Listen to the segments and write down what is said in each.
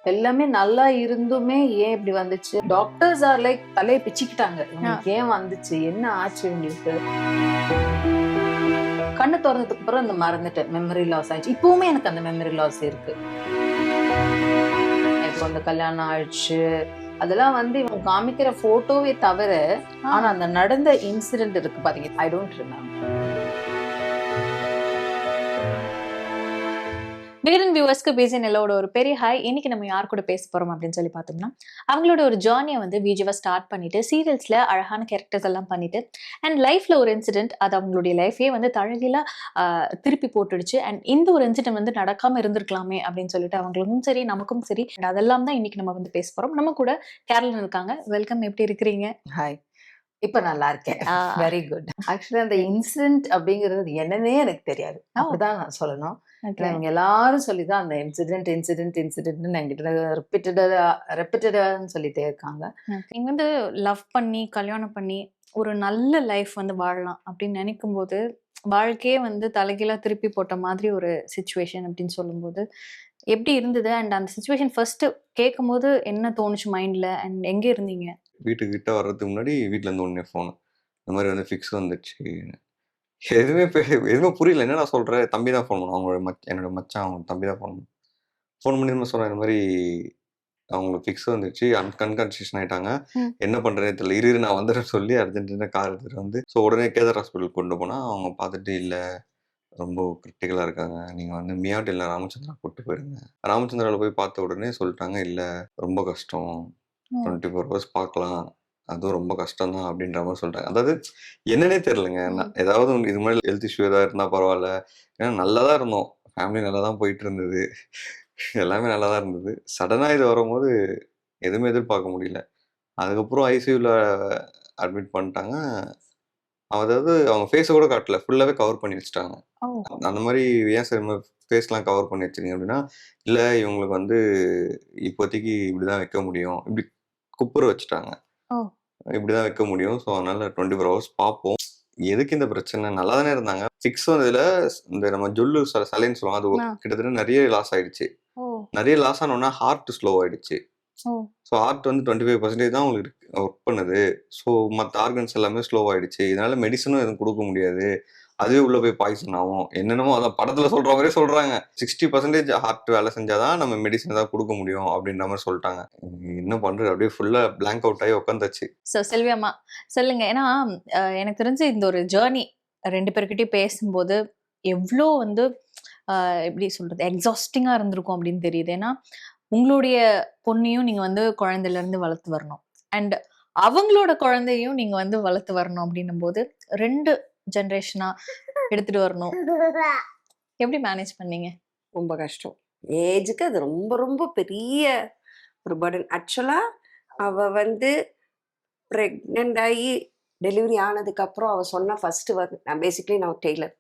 எல்லாமே நல்லா இருந்துமே ஏன் இப்படி வந்துச்சு? டாக்டர்ஸ் ஆர் லைக் தலைய பிச்சுக்கிட்டாங்க. உங்களுக்கு ஏன் வந்துச்சு? என்ன ஆச்சு உங்களுக்கு? கண்ணு தொறந்ததுக்கு அப்புறம் அந்த மறந்துட்டேன். மெமரி லாஸ் ஆயிடுச்சு. இப்பவுமே எனக்கு அந்த மெமரி லாஸ் இருக்கு. இப்போ அந்த கல்யாணம் ஆயிடுச்சு. அதெல்லாம் வந்து இவங்க காமிக்கிற போட்டோவே தவிர, ஆனா அந்த நடந்த இன்சிடென்ட் இருக்கு பாத்தீங்க. I don't remember. விகடன் வியூவர்ஸ்க்கு பிஜிஎன்எல்லோட ஒரு பெரிய ஹாய். இன்னைக்கு நம்ம யார் கூட பேச போறோம் அப்படின்னு சொல்லி பார்த்தோம்னா, அவங்களோட ஒரு ஜேர்னியை வந்து விஜுவா ஸ்டார்ட் பண்ணிட்டு சீரியல்ஸ்ல அழகான கேரக்டர்ஸ் எல்லாம் பண்ணிட்டு அண்ட் லைஃப்ல ஒரு இன்சிடென்ட் அது அவங்களுடைய லைஃபே வந்து தழகில திருப்பி போட்டுடுச்சு. அண்ட் இந்த ஒரு இன்சிடென்ட் வந்து நடக்காம இருந்திருக்கலாமே அப்படின்னு சொல்லிட்டு அவங்களுக்கும் சரி நமக்கும் சரி அதெல்லாம் தான் இன்னைக்கு நம்ம வந்து பேச போறோம். நம்ம கூட கேரளன் இருக்காங்க. வெல்கம், எப்படி இருக்கிறீங்க? ஹாய். இப்ப நல்லா இருக்கேன். Very good. ஆக்சுவலி அந்த இன்சிடென்ட் அப்படிங்கிறது என்னன்னே எனக்கு தெரியாது. அப்படிதான் நான் சொல்லணும். இவங்க எல்லாரும் சொல்லிதான் அந்த இன்சிடென்ட்னு என்கிட்ட ரெப்பிட்டடான்னு சொல்லிட்டே இருக்காங்க. நீங்க வந்து லவ் பண்ணி கல்யாணம் பண்ணி ஒரு நல்ல லைஃப் வந்து வாழலாம் அப்படின்னு நினைக்கும் போது வாழ்க்கையே வந்து தலைகீழா திருப்பி போட்ட மாதிரி ஒரு சிச்சுவேஷன் அப்படின்னு சொல்லும்போது எப்படி இருந்தது? அண்ட் அந்த சிச்சுவேஷன் ஃபர்ஸ்ட் கேட்கும் போது என்ன தோணுச்சு மைண்ட்ல? அண்ட் எங்க இருந்தீங்க? வீட்டுக்கு கிட்ட வர்றதுக்கு முன்னாடி வீட்ல இருந்து உடனே ஃபோன், இந்த மாதிரி வந்து ஃபிக்ஸ் வந்துடுச்சு. எதுவுமே புரியல. என்ன நான் சொல்றேன்? தம்பி தான் ஃபோன் பண்ணுவான். அவங்களோட என்னோட மச்சான் அவங்க தம்பி தான் ஃபோன் பண்ணி நம்ம சொன்னேன், இந்த மாதிரி அவங்களுக்கு ஃபிக்ஸ் வந்துடுச்சு, கன்சல்டேஷன் ஆயிட்டாங்க, என்ன பண்றேன்னு தெரியல, இரு நான் வந்துடுறேன் சொல்லி அர்ஜென்டினா கார் எடுத்துட்டு வந்து ஸோ உடனே கேதார் ஹாஸ்பிட்டல் கொண்டு போனா அவங்க பார்த்துட்டு, இல்லை ரொம்ப கிரிட்டிக்கலா இருக்காங்க, நீங்க வந்து மியாட் இல்லை ராமச்சந்திரா கூட்டு போயிடுங்க. ராமச்சந்திராவில் போய் பார்த்த உடனே சொல்லிட்டாங்க, இல்லை ரொம்ப கஷ்டம், 24 ஹவர்ஸ் பார்க்கலாம், அதுவும் ரொம்ப கஷ்டம் தான் அப்படின்ற மாதிரி சொல்றாங்க. அதாவது என்னன்னே தெரியலங்க. ஏதாவது இது மாதிரி ஹெல்த் இஷ்யூ ஏதாவது இருந்தா பரவாயில்ல, ஏன்னா நல்லா தான் இருந்தோம், ஃபேமிலி நல்லா தான் போயிட்டு இருந்தது, எல்லாமே நல்லா தான் இருந்தது. சடனா இது வரும்போது எதுவுமே எதிர்பார்க்க முடியல. அதுக்கப்புறம் ஐசியூல அட்மிட் பண்ணிட்டாங்க. அதாவது அவங்க ஃபேஸை கூட காட்டல, ஃபுல்லாவே கவர் பண்ணி வச்சுட்டாங்க. அந்த மாதிரி ஏன் சார் ஃபேஸ்லாம் கவர் பண்ணி வச்சிருக்கீங்க அப்படின்னா, இல்லை இவங்களுக்கு வந்து இப்போதைக்கு இப்படிதான் வைக்க முடியும், இப்படி குப்புற வச்சுட்டாங்க, இப்படிதான் வைக்க முடியும், ஸோ அதனால 24 ஹவர்ஸ் பார்ப்போம். எதுக்கு இந்த பிரச்சனை? நல்லா தானே இருந்தாங்க. ஃபிக்ஸ் வந்ததுல இந்த நம்ம ஜொல்லு சலைன்னு சொல்லுவோம், அது கிட்டத்தட்ட நிறைய லாஸ் ஆயிடுச்சு. நிறைய லாஸ் ஆனோன்னா ஹார்ட் ஸ்லோ ஆயிடுச்சு. ஸோ ஹார்ட் வந்து 25% தான் உங்களுக்கு ஒர்க் பண்ணுது. ஸோ மற்ற ஆர்கன்ஸ் எல்லாமே ஸ்லோ ஆயிடுச்சு. இதனால மெடிசனும் எதுவும் கொடுக்க முடியாது, அதுவே உள்ள போய் பாய்சன் ஆகும். என்னென்னமோ அதான் படத்துல சொல்ற மாதிரியே சொல்றாங்க. 60% ஹார்ட் வேலை செஞ்சாதான் நம்ம மெடிசன் ஏதாவது கொடுக்க முடியும் அப்படின்ற மாதிரி சொல்லிட்டாங்க. என்ன பண்றது? அப்படியே ஃபுல்லா பிளாங்க் அவுட் ஆகி உட்காந்துச்சு. ஸோ செல்வி அம்மா சொல்லுங்க. ஏன்னா எனக்கு தெரிஞ்சு இந்த ஒரு ஜேர்னி 2 பேர்கிட்டயும் பேசும்போது எவ்வளோ வந்து எப்படி சொல்றது, எக்ஸாஸ்டிங்கா இருந்திருக்கும் அப்படின்னு தெரியுது. ஏன்னா உங்களுடைய பொண்ணையும் நீங்க வந்து குழந்தையில இருந்து வளர்த்து வரணும், அண்ட் அவங்களோட குழந்தையும் நீங்க வந்து வளர்த்து வரணும் அப்படின்னும் போது 2 ஜெனரேஷனா எடுத்துட்டு வரணும். எப்படி மேனேஜ் பண்ணீங்க? ரொம்ப கஷ்டம். ஏஜுக்கு அது ரொம்ப ரொம்ப பெரிய ஒரு பர்டன். ஆக்சுவலா அவ வந்து ப்ரெக்னென்ட் ஆகி டெலிவரி ஆனதுக்கப்புறம் அவள் சொன்ன ஃபஸ்ட்டு ஒர்க், நான் டெய்லர்,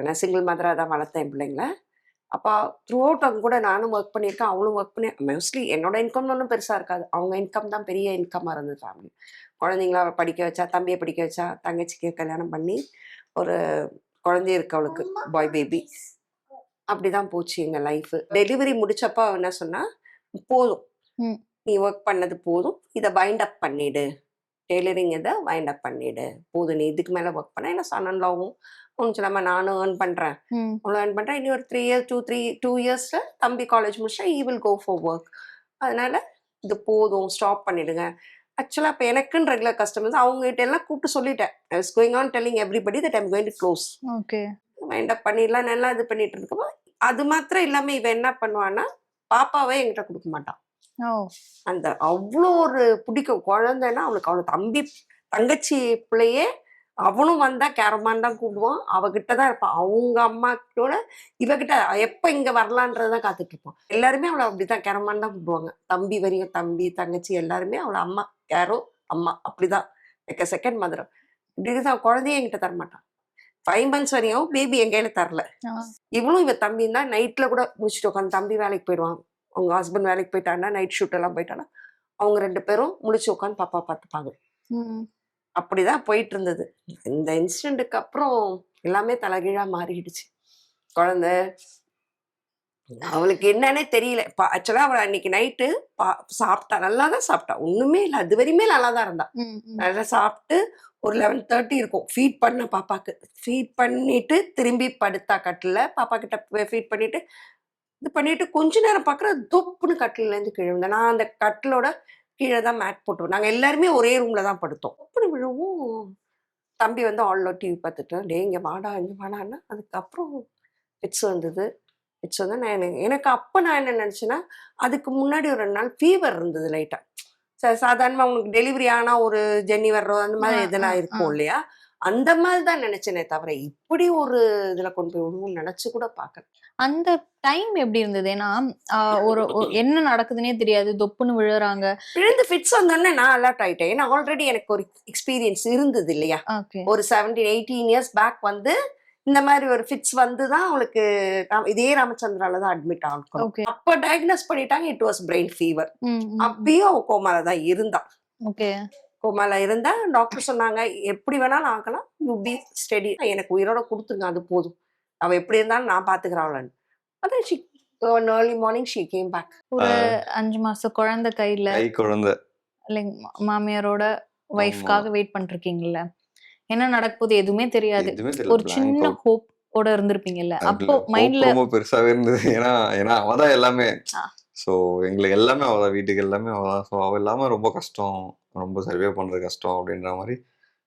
நான் சிங்கிள் மதராக தான் வளர்த்தேன் பிள்ளைங்கள. அப்போ த்ரூ அவுட் அவங்க கூட நானும் ஒர்க் பண்ணியிருக்கேன், அவளும் ஒர்க் பண்ணி, மோஸ்ட்லி என்னோட இன்கம் ஒன்றும் பெருசாக இருக்காது, அவங்க இன்கம் தான் பெரிய இன்கம்மாக இருந்தது ஃபேமிலி. குழந்தைங்கள அவள் படிக்க வச்சா, தம்பியை படிக்க வச்சா, தங்கச்சிக்கு கல்யாணம் பண்ணி ஒரு குழந்தை இருக்கு அவளுக்கு, பாய் பேபி. அப்படிதான் போச்சு எங்க லைஃப். டெலிவரி முடிச்சப்ப என்ன சொன்னா, போதும் நீ ஒர்க் பண்ணது போதும், இதை வைண்ட் அப் பண்ணிடு, டெய்லரிங் இதை வைண்ட் அப் பண்ணிடு, போதும் நீ இதுக்கு மேல ஒர்க் பண்ண, ஏன்னா சன்னன்லாவும் ஒன்றும் சொல்லாம நானும் ஏர்ன் பண்றேன், இனி ஒரு 3 இயர்ஸ் 2 இயர்ஸ்ல தம்பி காலேஜ் முடிச்சா he will go for work, அதனால இது போதும், ஸ்டாப் பண்ணிடுங்க. ஆக்சுவலா இப்போ எனக்குன்னு ரெகுலர் கஸ்டமர்ஸ் அவங்க கிட்ட எல்லாம் கூப்பிட்டு சொல்லிட்டேன், I was going on telling everybody that I am going to close, wind up பண்ணிடலாம், நல்லா இது பண்ணிட்டு இருக்கோம். அது மாத்திரம் இல்லாம இவ என்ன பண்ணுவான்னா, பாப்பாவே என்கிட்ட கொடுக்க மாட்டான். அந்த அவ்வளோ ஒரு பிடிக்கும் குழந்தைன்னா அவளுக்கு, அவளை தங்கச்சி பிள்ளையே அவனும் வந்தா கேரமான் தான் கூப்பிடுவான், அவகிட்டதான் இருப்பான், அவங்க அம்மாக்களோட இவகிட்ட எப்ப இங்க வரலான்றதான் காத்துட்டு இருப்பான். எல்லாருமே அவளை அப்படிதான் கேரமான் தான் கூப்பிடுவாங்க, தம்பி வரையும், தம்பி தங்கச்சி எல்லாருமே அவளை அம்மா, கேரோ அம்மா, அப்படிதான் செகண்ட் மதர். இப்படிதான் குழந்தைய என்கிட்ட தரமாட்டான். 5 months வரையும் பேபி என் கையில தரல. இவளும் இவ தம்பி தான் நைட்ல கூட முடிச்சுட்டு உட்காந்து, தம்பி வேலைக்கு போயிடுவான், அவங்க ஹஸ்பண்ட் வேலைக்கு போயிட்டாங்கன்னா, நைட் ஷூட் எல்லாம் போயிட்டானா அவங்க 2 பேரும் முடிச்சு உட்காந்து பாப்பா பார்த்துப்பாங்க. அப்படிதான் போயிட்டு இருந்தது. இந்த இன்சிடென்ட்டுக்கு அப்புறம் எல்லாமே தலைகீழா மாறிடுச்சு. குழந்தை அவளுக்கு என்னன்னே தெரியல. ஆக்சுவலா அவள் அன்னைக்கு நைட்டு சாப்பிட்டா, நல்லா தான் சாப்பிட்டா, ஒண்ணுமே இல்லை, அது வரையுமே நல்லா தான் இருந்தா. நல்லா சாப்பிட்டு ஒரு 11:30 இருக்கும். ஃபீட் பண்ண பாப்பாக்கு, ஃபீட் பண்ணிட்டு திரும்பி படுத்தா கட்டில, பாப்பா கிட்ட ஃபீட் பண்ணிட்டு இது பண்ணிட்டு கொஞ்ச நேரம் பார்க்குற தொப்புன்னு கட்டில இருந்து கீழே விழுந்தேன். நான் அந்த கட்டிலோட கீழே தான் மேட் போட்டுருவோம். நாங்கள் எல்லாருமே ஒரே ரூம்ல தான் படுத்தோம். அப்படி விழவும் தம்பி வந்து ஆல்ல டிவி பார்த்துட்டு, டே இங்கே வாடா இங்கே வாடான்னா, அதுக்கப்புறம் ஃபிட்ஸ் வந்தது. ஃபிட்ஸ் வந்து எனக்கு அப்போ நான் என்ன நினச்சேன்னா, அதுக்கு முன்னாடி ஒரு 2 நாள் ஃபீவர் இருந்தது லைட்டாக. சாதாரணமாக உங்களுக்கு டெலிவரி ஆனால் ஒரு ஜென்னி வர்றோம் அந்த மாதிரி இதெல்லாம் இருக்கும் இல்லையா, அந்த மாதிரி தான் நினைச்சேனே தவிர இப்படி ஒரு இதுல கொண்டு போய் விடுவோம் நினைச்சு கூட பார்க்கல. அந்த டைம் எப்படி இருந்தது? ஏன்னா ஒரு என்ன நடக்குதுன்னே தெரியாது, தொப்புன்னு விழுறாங்க. விழுந்து ஃபிட்ஸ் வந்தோடனே நான் அலர்ட் ஆயிட்டேன். ஏன்னா ஆல்ரெடி எனக்கு ஒரு எக்ஸ்பீரியன்ஸ் இருந்தது இல்லையா, ஒரு 17-18 இயர்ஸ் பேக் வந்து இந்த மாதிரி ஒரு ஃபிட்ஸ் வந்து தான் அவளுக்கு இதே ராமச்சந்திரால தான் அட்மிட் ஆகணும். அப்ப டயக்னோஸ் பண்ணிட்டாங்க, இட் வாஸ் பிரெயின் ஃபீவர். அப்பயும் அவ கோமால தான் இருந்தா. கோமால இருந்தா டாக்டர் சொன்னாங்க, எப்படி வேணாலும் ஆகலாம், யூ பி ஸ்டெடி, எனக்கு உயிரோட கொடுத்துருங்க, அது போதும், அவ எப்படி இருந்தாலும் நான் பாத்துக்கிறவளன்னு. அதான் she early morning she came back. ஒரு 5 மாச குழந்தை கையில, கை குழந்தை மாமியாரோட வைஃப்காக வெயிட் பண்ணிருக்கீங்கல்ல, என்ன நடக்க போகுது எதுவுமே தெரியாது, ஒரு சின்ன ஹோப் ஓட இருந்திருப்பீங்கல்ல, அப்போ மைண்ட்ல ரொம்ப பெருசாவே இருந்தது. ஏன்னா அவதான் எல்லாமே. ஸோ எங்களுக்கு எல்லாமே அவதான், வீட்டுக்கு எல்லாமே அவதான். ஸோ அவ இல்லாம ரொம்ப கஷ்டம், ரொம்ப சர்வே பண்றது கஷ்டம் அப்படின்ற மாதிரி.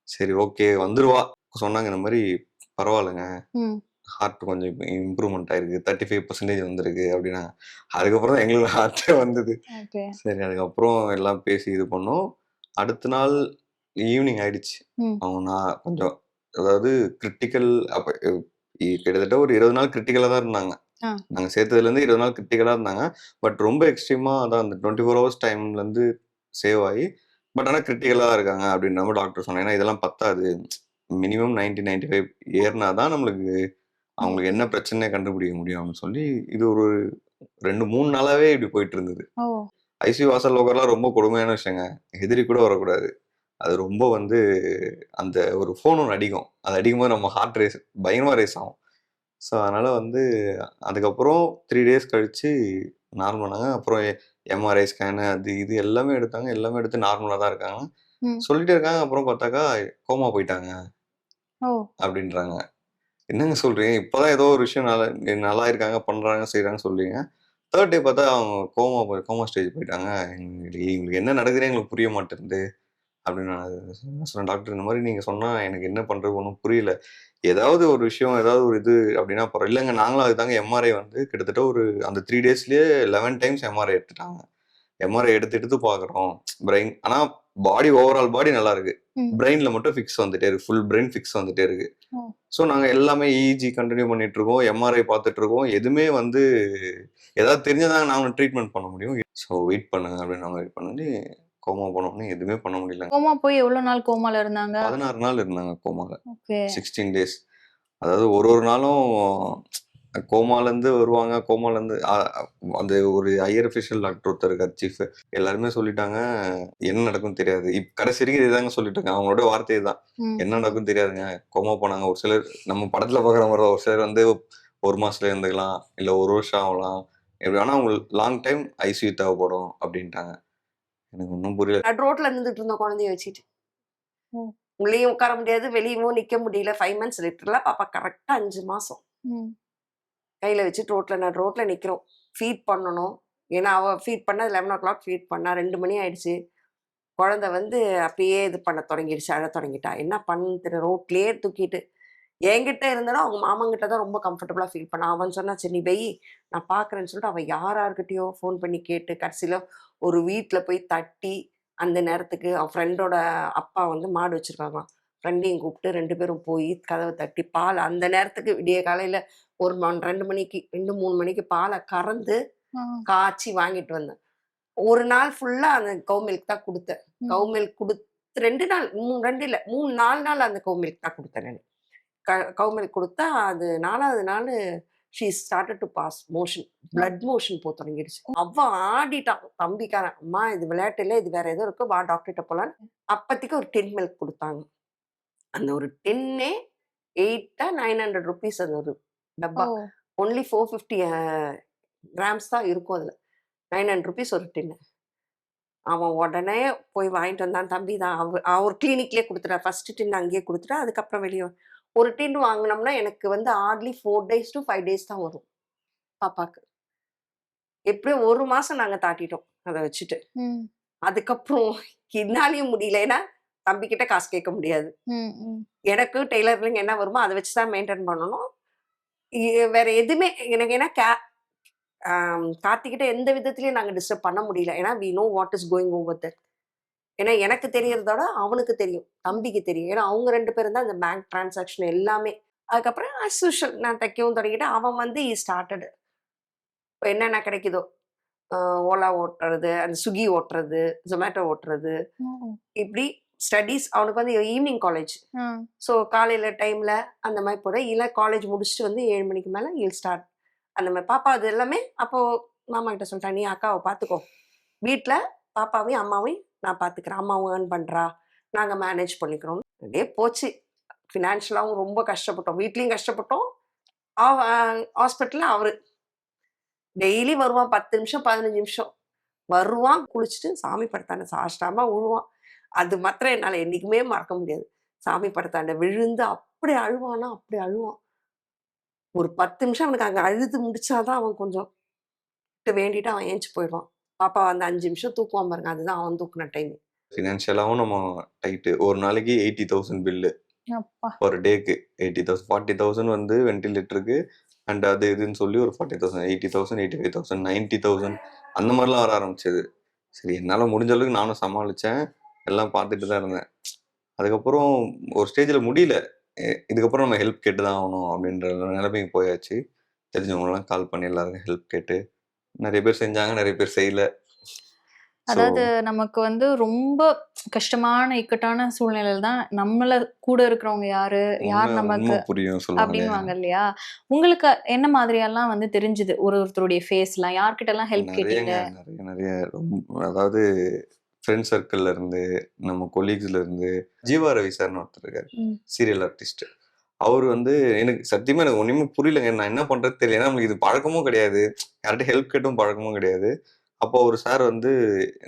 சரி ஓகே வந்துருவா சொன்னாங்க. இந்த மாதிரி பரவாயில்லைங்க, ஹார்ட் கொஞ்சம் இம்ப்ரூவ்மெண்ட் ஆயிருக்கு, 35% வந்திருக்கு அப்படின்னா. அதுக்கப்புறம் தான் எங்களுக்கு ஹார்ட்டே வந்தது. சரி அதுக்கப்புறம் எல்லாம் பேசி இது பண்ணோம். அடுத்த நாள் ஈவினிங் ஆயிடுச்சு. அவங்க நான் கொஞ்சம் அதாவது கிரிட்டிக்கல், அப்ப கிட்டத்தட்ட ஒரு 20 நாள் கிரிட்டிக்கலா தான் இருந்தாங்க. நாங்க சேர்த்ததுல இருந்து 20 நாள் கிரிட்டிக்கலா இருந்தாங்க. பட் ரொம்ப எக்ஸ்ட்ரீமா அதான் அந்த 24 ஹவர்ஸ் டைம்ல இருந்து சேவ் ஆகி, பட் ஆனா கிரிட்டிக்கலா தான் இருக்காங்க அப்படின்ற மாதிரி டாக்டர் சொன்னாங்க. ஏன்னா இதெல்லாம் பத்தாது, மினிமம் 90-95 ஏறினா தான் நம்மளுக்கு அவங்களுக்கு என்ன பிரச்சனையை கண்டுபிடிக்க முடியும் அப்படின்னு சொல்லி, இது ஒரு 2-3 நாளாவே இப்படி போயிட்டு இருந்தது. ஐசியூ வாசல் உட்காரலாம் ரொம்ப கொடுமையான விஷயங்க. எதிரி கூட வரக்கூடாது. அது ரொம்ப வந்து அந்த ஒரு ஃபோன் ஒன்று அடிக்கும், அது அடிக்கும்போது நம்ம ஹார்ட் ரேஸ் பயங்கரமா ரேஸ் ஆகும். ஸோ அதனால வந்து அதுக்கப்புறம் 3 டேஸ் கழிச்சு நார்மலானாங்க. அப்புறம் எம்ஆர்ஐ ஸ்கேனு அது இது எல்லாமே எடுத்தாங்க, எல்லாமே எடுத்து நார்மலாக தான் இருக்காங்க சொல்லிட்டே இருக்காங்க. அப்புறம் பார்த்தாக்கா கோமா போயிட்டாங்க அப்படின்றாங்க. என்னங்க சொல்றீங்க, இப்போதான் ஏதோ ஒரு விஷயம் நல்லா இருக்காங்க, பண்றாங்க, செய்யறாங்க சொல்றீங்க, 3rd டே பார்த்தா அவங்க கோமா ஸ்டேஜ் போயிட்டாங்க. எங்களுக்கு என்ன நடக்குதுன்னு எங்களுக்கு புரிய மாட்டேங்குது அப்படின்னு நான் சொன்னேன். டாக்டர் இந்த மாதிரி நீங்க சொன்னா எனக்கு என்ன பண்றது ஒன்றும் புரியல, ஏதாவது ஒரு விஷயம் ஏதாவது ஒரு இது அப்படின்னா பரவாயில்ல. இல்லைங்க நாங்களும் அதுதாங்க எம்ஆர்ஐ வந்து கிட்டத்தட்ட ஒரு அந்த 3 டேஸ்லயே 11 டைம்ஸ் எம்ஆர்ஐ எடுத்துட்டாங்க. எம்ஆர்ஐ எடுத்து பாக்குறோம் பிரெயின், ஆனா பாடி ஓவரால் பாடி நல்லா இருக்கு, பிரெயின்ல மட்டும் ஃபிக்ஸ் வந்துட்டே இருக்கு, ஃபுல் பிரெயின் ஃபிக்ஸ் வந்துட்டே இருக்கு. ஸோ நாங்க எல்லாமே இஜி கண்டினியூ பண்ணிட்டு இருக்கோம், எம்ஆர்ஐ பார்த்துட்டு இருக்கோம், எதுவுமே வந்து ஏதாவது தெரிஞ்சதாங்க நாங்க ட்ரீட்மெண்ட் பண்ண முடியும். ஸோ வெயிட் பண்ணுங்க அப்படின்னு வெயிட் பண்ணி கோமா போனோம்னு எதுவுமே பண்ண முடியல. கோமா போய் எவ்வளவு நாள் கோமால இருந்தாங்க? 16 நாள் இருந்தாங்க கோமால. 16 டேஸ். அதாவது ஒரு நாளும் கோமால இருந்து வருவாங்க. கோமால இருந்து அந்த ஒரு ஹையர் அஃபிஷியல் டாக்டர் ஒருத்தர் இருக்கார், சீஃப், எல்லாருமே சொல்லிட்டாங்க என்ன நடக்கும் தெரியாது. கடைசி வரைக்கும் இதுதாங்க சொல்லிட்டு இருக்காங்க, அவங்களோட வார்த்தையை தான், என்ன நடக்கும் தெரியாதுங்க, கோமா போனாங்க. ஒரு சிலர் நம்ம படத்துல பாக்குற மாதிரி, ஒரு சிலர் வந்து 1 மாசத்துல இருந்துக்கலாம், இல்ல 1 வருஷம் ஆகலாம், எப்படி ஆனா உங்களுக்கு லாங் டைம் ஐசியூ தேவைப்படும் அப்படின்ட்டாங்க. எனக்கு ஒன்றும் புரியல. நடு ரோட்ல நின்றுட்டு இருந்த குழந்தைய வச்சுட்டு உள்ளேயும் உட்கார முடியாது, வெளியவும் நிக்க முடியல. 5 months லிட்டரலா பாப்பா கரெக்டா 5 மாசம் கையில வச்சுட்டு நடு ரோட்ல நிக்கிறோம். ஃபீட் பண்ணணும், ஏன்னா அவ ஃபீட் பண்ண 11 o'clock ஃபீட் பண்ணா, 2 மணி ஆயிடுச்சு. குழந்தை வந்து அப்பயே இது பண்ண தொடங்கிடுச்சு, அழ தொடங்கிட்டா. என்ன பண்ணு ரோட்லயே தூக்கிட்டு என்கிட்ட இருந்தாலும் அவங்க மாமங்கிட்ட தான் ரொம்ப கம்ஃபர்டபுளா ஃபீல் பண்ணா. அவன் சொன்னா சரி நீ வெய் நான் பாக்குறேன்னு சொல்லிட்டு அவன் யார்கிட்டயோ ஃபோன் பண்ணி கேட்டு கடைசியில ஒரு வீட்டுல போய் தட்டி, அந்த நேரத்துக்கு அவன் ஃப்ரெண்டோட அப்பா வந்து மாடு வச்சிருக்காங்களாம், ஃப்ரெண்டையும் கூப்பிட்டு 2 பேரும் போய் கதவை தட்டி பால், அந்த நேரத்துக்கு விடிய காலையில 2 மணிக்கு 2-3 மணிக்கு பாலை கறந்து காய்ச்சி வாங்கிட்டு வந்தேன். ஒரு நாள் ஃபுல்லா அந்த கவு மில்க் தான் கொடுத்தேன். கவு மில்க் கொடுத்து 2 நாள் 3-4 நாள் அந்த கவு மில்க் தான் கொடுத்தேன் நான். கவு மில்க் கொடுத்தா அது 4வது நாள் she started to pass motion, blood motion போக தொடங்கிடுச்சு. அவன் ஆடிட்டான் தம்பிக்காரன், அம்மா இது விளையாட்டு இல்லை, இது வேற ஏதோ இருக்கு, வா டாக்டர்கிட்ட போலான்னு. அப்பத்திக்கு ஒரு 10 மில்க் கொடுத்தாங்க. அந்த ஒரு 10 8 900 rupees அந்த ஒரு டப்பா. ஒன்லி 450 கிராம்ஸ் தான் இருக்கும் அதில். 900 ருபீஸ் ஒரு டின்னு. அவன் உடனே போய் வாங்கிட்டு வந்தான். தம்பி தான் அவர் கிளினிக்லேயே கொடுத்துட்டா. ஃபர்ஸ்ட் டின் அங்கேயே கொடுத்துட்டா. அதுக்கப்புறம் வெளியே ஒரு டின் வாங்கினோம்னா எனக்கு வந்து ஹார்ட்லி 4 days to 5 days தான் வரும் பாப்பாக்கு. எப்படியும் 1 மாசம் நாங்கள் தாட்டிட்டோம் அதை வச்சுட்டு. அதுக்கப்புறம் என்னாலையும் முடியல. ஏன்னா தம்பிக்கிட்ட காசு கேட்க முடியாது. எனக்கு டெய்லரிங் என்ன வருமோ அதை வச்சு தான் மெயின்டைன் பண்ணணும். வேற எதுவுமே எனக்கு ஏன்னா கார்த்திகிட்ட எந்த விதத்துலையும் நாங்கள் டிஸ்டர்ப் பண்ண முடியல. ஏன்னா we know what is going over that. ஏன்னா எனக்கு தெரியறதோட அவனுக்கு தெரியும், தம்பிக்கு தெரியும். ஏன்னா அவங்க 2 பேரும் தான் இந்த பேங்க் டிரான்சாக்ஷன் எல்லாமே. அதுக்கப்புறம் as usual நான் தைக்கவும் தொடங்கிட்டு அவன் வந்து ஸ்டார்டட் இப்போ என்னென்ன கிடைக்குதோ ஓலா ஓட்டுறது, அந்த ஸ்விக்கி ஓட்டுறது, ஜொமேட்டோ ஓட்டுறது, இப்படி ஸ்டடீஸ். அவனுக்கு வந்து ஈவினிங் காலேஜ். ஸோ காலையில் டைமில் அந்த மாதிரி போட, இல்லை காலேஜ் முடிச்சுட்டு வந்து 7 மணிக்கு மேலே இல் ஸ்டார்ட் அந்த மாதிரி. பாப்பா அது எல்லாமே அப்போது மாமா கிட்ட சொல்லிட்டேன், நீ அக்காவை பார்த்துக்கோ, வீட்டில் பாப்பாவையும் அம்மாவையும் நான் பார்த்துக்கிறேன், அம்மாவும் ஏர்ன் பண்ணுறா, நாங்கள் மேனேஜ் பண்ணிக்கிறோம். அப்படியே போச்சு. ஃபினான்ஷியலாகவும் ரொம்ப கஷ்டப்பட்டோம், வீட்லேயும் கஷ்டப்பட்டோம். ஹாஸ்பிட்டலில் அவர் டெய்லி வருவான், 10 நிமிஷம் 15 நிமிஷம் வருவான், குளிச்சுட்டு சாமி படத்தாண்ட சாஷ்டாமா விழுவான். அது மாத்திரம் என்னால் என்றைக்குமே மறக்க முடியாது. சாமி படத்தாண்ட விழுந்து அப்படி அழுவானா அப்படி அழுவான். ஒரு 10 நிமிஷம் அவனுக்கு அங்கே அழுது முடிச்சாதான் அவன் கொஞ்சம் வேண்டிட்டு அவன் ஏஞ்சி போயிடுவான். பாப்பா வந்து 5 நிமிஷம் தூக்குவான் பாருங்க, அதுதான் அவன் தூக்குன டைம். ஃபினான்ஷியலாகவும் நம்ம டைட்டு. ஒரு நாளைக்கு 80,000 பில்லு, ஒரு டேக்கு 80,000. 40,000 வந்து வென்டிலேட்டருக்கு அண்ட் அது இதுன்னு சொல்லி ஒரு 40,000, 80,000, 85,000, 90,000 அந்த மாதிரிலாம் வர ஆரம்பிச்சது. சரி, என்னால் முடிஞ்ச அளவுக்கு நானும் சமாளித்தேன், எல்லாம் பார்த்துட்டு தான் இருந்தேன். அதுக்கப்புறம் ஒரு ஸ்டேஜில் முடியல, இதுக்கப்புறம் நம்ம ஹெல்ப் கேட்டு தான் ஆகணும் அப்படின்ற நிலைமைக்கு போயாச்சு. தெரிஞ்சவங்களாம் கால் பண்ணி எல்லாருக்கும் ஹெல்ப் கேட்டு நிறைய பேர் செஞ்சாங்க, நிறைய பேர் செய்யல. அதாவது நமக்கு வந்து ரொம்ப கஷ்டமான இக்கட்டான சூழ்நிலையில தான் நம்மள கூட இருக்கிறவங்க யாரு யார் நமக்கு புரியும் அப்படின்வாங்க இல்லையா? உங்களுக்கு என்ன மாதிரியெல்லாம் வந்து தெரிஞ்சுது ஒருத்தருடைய ஃபேஸ்லாம், யார்கிட்ட எல்லாம் ஹெல்ப் கேட்டீங்க? நிறைய அதாவது ஃப்ரெண்ட் சர்க்கிள்ல இருந்து, நம்ம கொலீக்ஸ்ல இருந்து. ஜீவா ரவி சார்னு ஒருத்தர் இருக்காரு, சீரியல் ஆர்டிஸ்ட். அவர் வந்து எனக்கு சத்தியமா எனக்கு ஒண்ணுமே புரியலங்க, நான் என்ன பண்றது தெரியல. ஏன்னா நம்மளுக்கு இது பழக்கமும் கிடையாது, யார்கிட்ட ஹெல்ப் கேட்டும் பழக்கமும் கிடையாது. அப்போ ஒரு சார் வந்து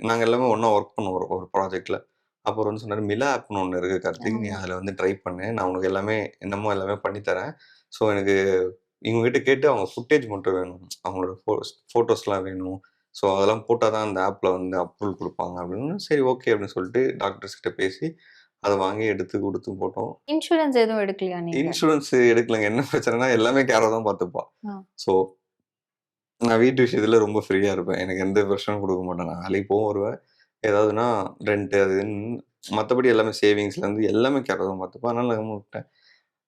நாங்கள் எல்லாமே ஒன்றா ஒர்க் பண்ணுவோம் ஒரு ப்ராஜெக்டில். அப்போ வந்து சொன்னார், மிலா ஆப்னு ஒன்று இருக்குது கார்த்திக், நீ அதில் வந்து ட்ரை பண்ணு, நான் உனக்கு எல்லாமே என்னமோ எல்லாமே பண்ணித்தரேன். ஸோ எனக்கு இவங்ககிட்ட கேட்டு அவங்க ஃபுட்டேஜ் மட்டும் வேணும், அவங்களோட ஃபோட்டோஸ்லாம் வேணும். ஸோ அதெல்லாம் போட்டால் தான் அந்த ஆப்பில் வந்து அப்ரூவல் கொடுப்பாங்க அப்படின்னு. சரி ஓகே அப்படின்னு சொல்லிட்டு டாக்டர்ஸ் கிட்ட பேசி அதை வாங்கி எடுத்து கொடுத்து போட்டோம். இன்சூரன்ஸ் எதுவும் எடுக்கலையா நீங்க? இன்சூரன்ஸ் எடுக்கலங்க. என்ன பிரச்சனைனா எல்லாமே கேரோ தான் பார்த்துப்பா. ஸோ நான் வீட்டு விஷயத்துல ரொம்ப ஃப்ரீயா இருப்பேன், எனக்கு எந்த பிரச்சனையும் கொடுக்க மாட்டேன். நான் வேலைக்கு போக வருவேன், ஏதாவதுன்னா ரெண்ட் அது மற்றபடி எல்லாமே சேவிங்ஸ்லேருந்து எல்லாமே கேரோ தான் பார்த்துப்பேன். அதனால நான் விட்டேன்.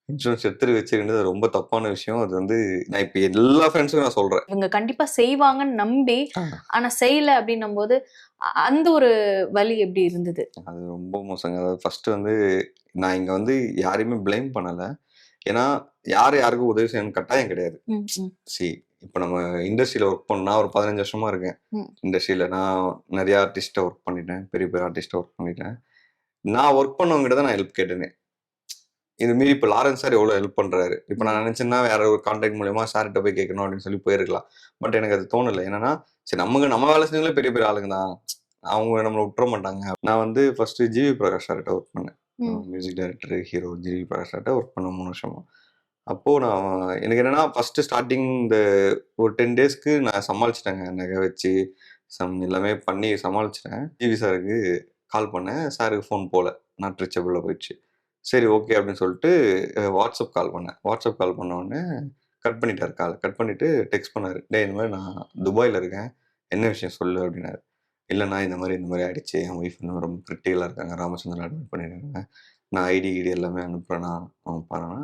இன்சூரன்ஸ் எடுத்துட்டு வச்சுக்கின்றது ரொம்ப தப்பான விஷயம். அது வந்து நான் இப்போ எல்லா ஃப்ரெண்ட்ஸுக்கும் நான் சொல்றேன், இவங்க கண்டிப்பா செய்வாங்கன்னு நம்பி ஆனா செய்யல அப்படின்னும் போது அந்த ஒரு வலி எப்படி இருந்தது? அது ரொம்ப மோசங்க. அதாவது ஃபர்ஸ்ட் வந்து நான் இங்க வந்து யாரையுமே பிளேம் பண்ணல, ஏன்னா யாருக்கும் உதவி செய்யணும்னு கட்டாயம் கிடையாது. இப்போ நம்ம இண்டஸ்ட்ரியில் ஒர்க் பண்ணா ஒரு 15 வருஷமா இருக்கேன் இண்டஸ்ட்ரியில். நான் நிறைய ஆர்டிஸ்ட்டை ஒர்க் பண்ணிட்டேன், பெரிய பெரிய ஆர்டிஸ்ட்டை ஒர்க் பண்ணிட்டேன். நான் ஒர்க் பண்ணவங்ககிட்ட தான் நான் ஹெல்ப் கேட்டேனே. இது மீறி இப்போ லாரன்ஸ் சார் எவ்வளோ ஹெல்ப் பண்ணுறாரு. இப்போ நான் நினச்சேன்னா வேற ஒரு கான்டாக்ட் மூலியமா சார்கிட்ட போய் கேட்கணும் அப்படின்னு சொல்லி போயிருக்கலாம். பட் எனக்கு அது தோணலை. என்னன்னா சரி, நம்ம வேலை செஞ்சவங்களே பெரிய பெரிய ஆளுங்க தான், அவங்க நம்மளை விட்டுற மாட்டாங்க. நான் வந்து ஃபர்ஸ்ட் ஜிவி பிரகாஷ் சார்கிட்ட ஒர்க் பண்ணேன், music director hero GV Prakash சார்கிட்ட ஒர்க் பண்ண 3 வருஷமா. அப்போது நான் எனக்கு என்னென்னா ஃபஸ்ட்டு ஸ்டார்டிங் இந்த ஒரு 10 டேஸ்க்கு நான் சமாளிச்சிட்டேங்க, நகை வச்சு எல்லாமே பண்ணி சமாளிச்சிட்டேன். ஜிவி சாருக்கு கால் பண்ணேன், சாருக்கு ஃபோன் போகல, நாட் ரீச்சபிளில் போயிடுச்சு. சரி ஓகே அப்படின்னு சொல்லிட்டு வாட்ஸ்அப் கால் பண்ணேன். வாட்ஸ்அப் கால் பண்ண உடனே கட் பண்ணிட்டார் கால். கட் பண்ணிவிட்டு டெக்ஸ்ட் பண்ணார், டே இந்த மாதிரி நான் துபாயில் இருக்கேன், என்ன விஷயம் சொல்லு அப்படின்னாரு. இல்லைண்ணா இந்த மாதிரி ஆகிடுச்சு, என் ஒய்ஃப் இந்த மாதிரி ரொம்ப கிரிட்டிக்கலாக இருக்காங்க, ராமச்சந்திரன் அட்மிட் பண்ணியிருக்காங்க, நான் ஐடி எல்லாமே அனுப்புகிறேன்னா அவங்க பாருன்னா.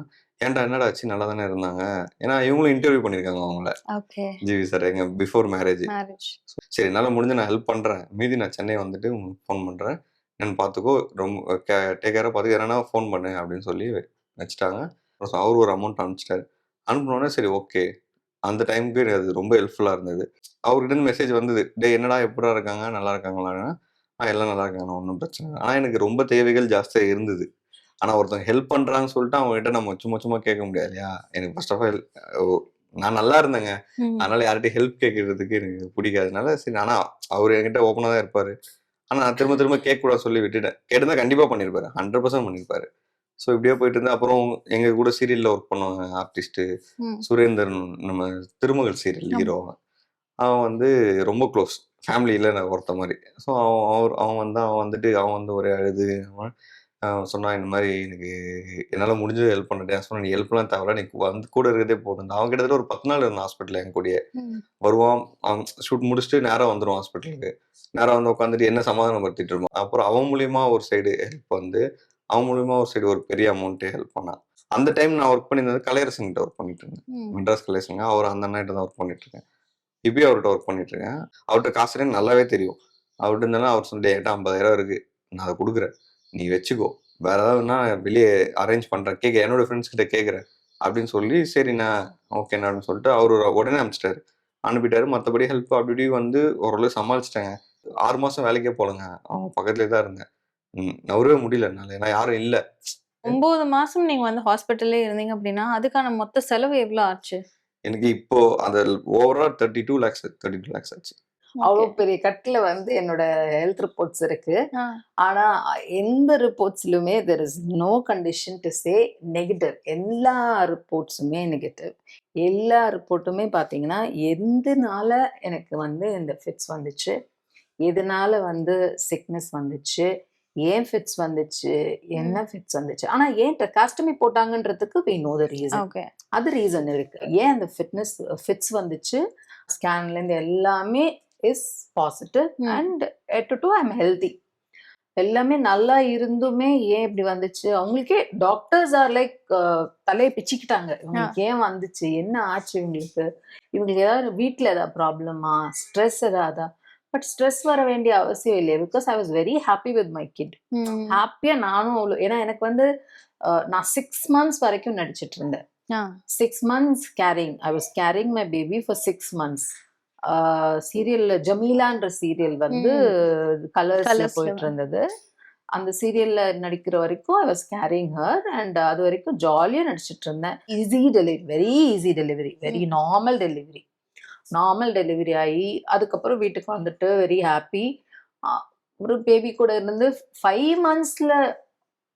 ஏன்டா என்னடா ஆச்சு, நல்லா தானே இருந்தாங்க. ஏன்னா இவங்களும் இன்டர்வியூ பண்ணியிருக்காங்க அவங்கள, ஜிவி சார், எங்கள் பிஃபோர் மேரேஜ். சரி என்னால் முடிஞ்சு நான் ஹெல்ப் பண்ணுறேன், மீதி நான் சென்னை வந்துட்டு உங்களுக்கு ஃபோன் பண்ணுறேன், என்னன்னு பார்த்துக்கோ, ரொம்ப டேக் கேராக பார்த்துக்கோ, என்னன்னா ஃபோன் பண்ணு அப்படின்னு சொல்லி வச்சுட்டாங்க. அவர் ஒரு அமௌண்ட் அனுப்பிச்சிட்டாரு. அனுப்பினோடனே சரி ஓகே, அந்த டைமுக்கு அது ரொம்ப ஹெல்ப்ஃபுல்லாக இருந்தது. அவர்கிட்ட மெசேஜ் வந்தது, டே என்னடா எப்படா இருக்காங்க, நல்லா இருக்காங்களான்னா. எல்லாம் நல்லா இருக்காங்க, ஒன்றும் பிரச்சனை இல்லை. ஆனால் எனக்கு ரொம்ப தேவைகள் ஜாஸ்தியாக இருந்தது. ஆனால் ஒருத்தவங்க ஹெல்ப் பண்ணுறாங்கன்னு சொல்லிட்டு அவங்ககிட்ட நம்ம சும்மா கேட்க முடியாது இல்லையா. எனக்கு ஃபர்ஸ்ட் ஆஃப் ஆல் நான் நல்லா இருந்தேங்க. ம். அதனால யார்கிட்டயும் ஹெல்ப் கேட்கறதுக்கு எனக்கு பிடிக்காதனால சரி. ஆனா அவரு என்கிட்ட ஓப்பனா தான் இருப்பாரு. ஆனா நான் திரும்ப திரும்ப கேட்கக்கூடாது சொல்லி விட்டுட்டேன். கேட்டிருந்தா கண்டிப்பா பண்ணியிருப்பாரு. 100% பண்ணியிருப்பாரு. ஸோ இப்படியே போயிட்டு இருந்தேன். அப்புறம் எங்க கூட சீரியல்ல ஒர்க் பண்ணுவாங்க ஆர்டிஸ்ட் ம். சுரேந்தரன், நம்ம திருமகள் சீரியல் ஆமா. ஹீரோ. அவன் வந்து ரொம்ப க்ளோஸ் ஃபேமிலியில நான் ஒருத்த மாதிரி. ஸோ அவன் வந்துட்டு அவன் வந்து ஒரே அழுது சொன்னான் இந்த மாதிரி எனக்கு என்னால் முடிஞ்சது ஹெல்ப் பண்ணிட்டேன். சொன்ன நீ ஹெல்ப்லாம் தேவையில்ல, நீ வந்து கூட இருக்கிறதே போதும். அவன் கிட்டத்தட்ட ஒரு 10 நாள் இருந்தான் ஹாஸ்பிட்டல் என் கூடயே. ம். வருவான், அவன் ஷூட் முடிச்சுட்டு நேராக வந்துடுவான் ஹாஸ்பிட்டலுக்கு. நேராக வந்து உட்காந்துட்டு என்ன சமாதானப்படுத்திட்டு இருப்பான். அப்புறம் அவன் மூலியமா ஒரு சைடு ஹெல்ப் வந்து அவன் மூலியமா ஒரு சைடு ஒரு பெரிய அமௌண்ட் ஹெல்ப் பண்ணான். அந்த டைம் நான் ஒர்க் பண்ணியிருந்தது கலையரசன் கிட்ட ஒர்க் பண்ணிட்டு இருந்தேன். ம். மெட்ராஸ் கலையரசங்க. அவர் அந்த அண்ணாட்ட தான் ஒர்க் பண்ணிட்டு இருக்கேன். இப்பயும் அவர்கிட்ட ஒர்க் பண்ணிட்டு இருக்கேன். அவர்கிட்ட காசு எனக்கு நல்லாவே தெரியும். அவர்கிட்ட இருந்தாலும் அவர் சொன்ன என்கிட்ட 50,000 இருக்கு, நான் அதை கொடுக்குறேன், நீ வச்சுக்கோ, வேற ஏதாவதுன்னா வெளியே அரேஞ்ச் பண்றேன், கேட்க என்னோட ஃப்ரெண்ட்ஸ் கிட்ட கேட்குறேன் அப்படின்னு சொல்லி சரிண்ணா ஓகேண்ணா அப்படின்னு சொல்லிட்டு அவர் உடனே அனுப்பிச்சிட்டாரு, அனுப்பிட்டாரு. மற்றபடி ஹெல்ப் அப்படி இப்படி வந்து ஓரளவு சமாளிச்சிட்டாங்க. 6 மாசம் வேலைக்கே போலங்க, அவங்க பக்கத்துலேயே தான் இருந்தேன். நவரவே முடியல என்னால, ஏன்னா யாரும் இல்லை. 9 மாசம் நீங்க வந்து ஹாஸ்பிட்டல்லே இருந்தீங்க அப்படின்னா, அதுக்கான மொத்த செலவு எவ்வளோ ஆச்சு? எனக்கு இப்போ அந்த ஓவரா 32 lakhs ஆச்சு. அவ்வளோ ஓகே. பெரிய கட்டில வந்து என்னோட ஹெல்த் ரிப்போர்ட்ஸ் இருக்கு. ஆ. ஆனா எந்த ரிப்போர்ட்ஸ்லயுமே there is no condition to say negative. எல்லா ரிப்போர்ட்ஸுமே நெகட்டிவ். எல்லா ரிப்போர்ட்டுமே பார்த்தீங்கன்னா, எதனால எனக்கு வந்து இந்த ஃபிட்ஸ் வந்துச்சு, எதனால வந்து சிக்னஸ் வந்துச்சு, ஏன் ஃபிட்ஸ் வந்துச்சு, என்ன ம். ஃபிட்ஸ் வந்துச்சு. ஆனா ஏன் ட்ரெகாஸ்டமி போட்டாங்கன்றதுக்கு we know the reason. Okay. அது ரீசன் இருக்கு. ஏன் அந்த ஃபிட்ஸ் வந்துச்சு, ஸ்கேன்லேருந்து எல்லாமே is positive hmm. And to I am healthy. எல்லாமே நல்லா இருந்துமே ஏன் இப்படி வந்துச்சு, அவங்களுக்கே டாக்டர்ஸ் ஆர் லைக் தலையை பிச்சுக்கிட்டாங்க. ஆ. இவங்களுக்கு ஏன் வந்துச்சு, என்ன ஆச்சு இவங்களுக்கு, இவங்களுக்கு ஏதாவது வீட்டில் ஏதாவது ப்ராப்ளமா, ஸ்ட்ரெஸ் ஏதாவதா. பட் ஸ்ட்ரெஸ் வர வேண்டிய அவசியம் இல்லை. Because I was very happy with my kid. ம். ஹாப்பியாக நானும் அவ்வளோ, ஏன்னா எனக்கு வந்து நான் 6 months வரைக்கும் நடிச்சிட்டு இருந்தேன். ஆ. 6 months carrying. I was carrying my baby for 6 months. Serial ஜமீலான்ற சீரியல் வந்து கலர்ஸ்ல கலர்ஸ்ல போயிட்டு இருந்தது. அந்த சீரியல்ல நடிக்கிற வரைக்கும் I was carrying her and அது வரைக்கும் ஜாலியா நடிச்சிட்டு இருந்தேன். Easy delivery, very easy delivery, very normal delivery. Normal delivery ஆகி அதுக்கப்புறம் வீட்டுக்கு வந்துட்டு வெரி ஹாப்பி. ஒரு பேபி கூட இருந்து 5 monthsல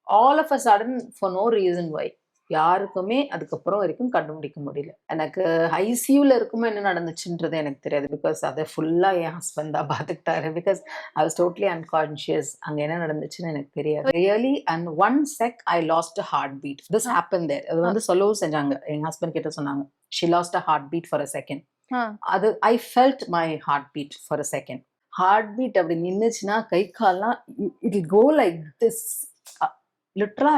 all of a sudden for no reason why யாருக்குமே அதுக்கப்புறம் வரைக்கும் கண்டுபிடிக்க முடியல. எனக்கு ஐசியூல இருக்குமோ என்ன நடந்துச்சுன்றது எனக்கு தெரியாது. பிகாஸ் அதை ஃபுல்லா என் ஹஸ்பண்ட் தான் பார்த்துக்கிட்டாரு. Because I was totally unconscious. அங்க என்ன நடந்துச்சுன்னு எனக்கு தெரியாது. Really and 1 sec I lost a heart beat. This happen there. அது வந்து சொல்லவும் செஞ்சாங்க. எங்க ஹஸ்பண்ட் கிட்ட சொன்னாங்க, she lost a heart beat for a second. அது I felt my heart beat for a second. Heart beat அப்படி நின்னுச்சுன்னா கை கால்லாம் it will go like this. லிட்டரலா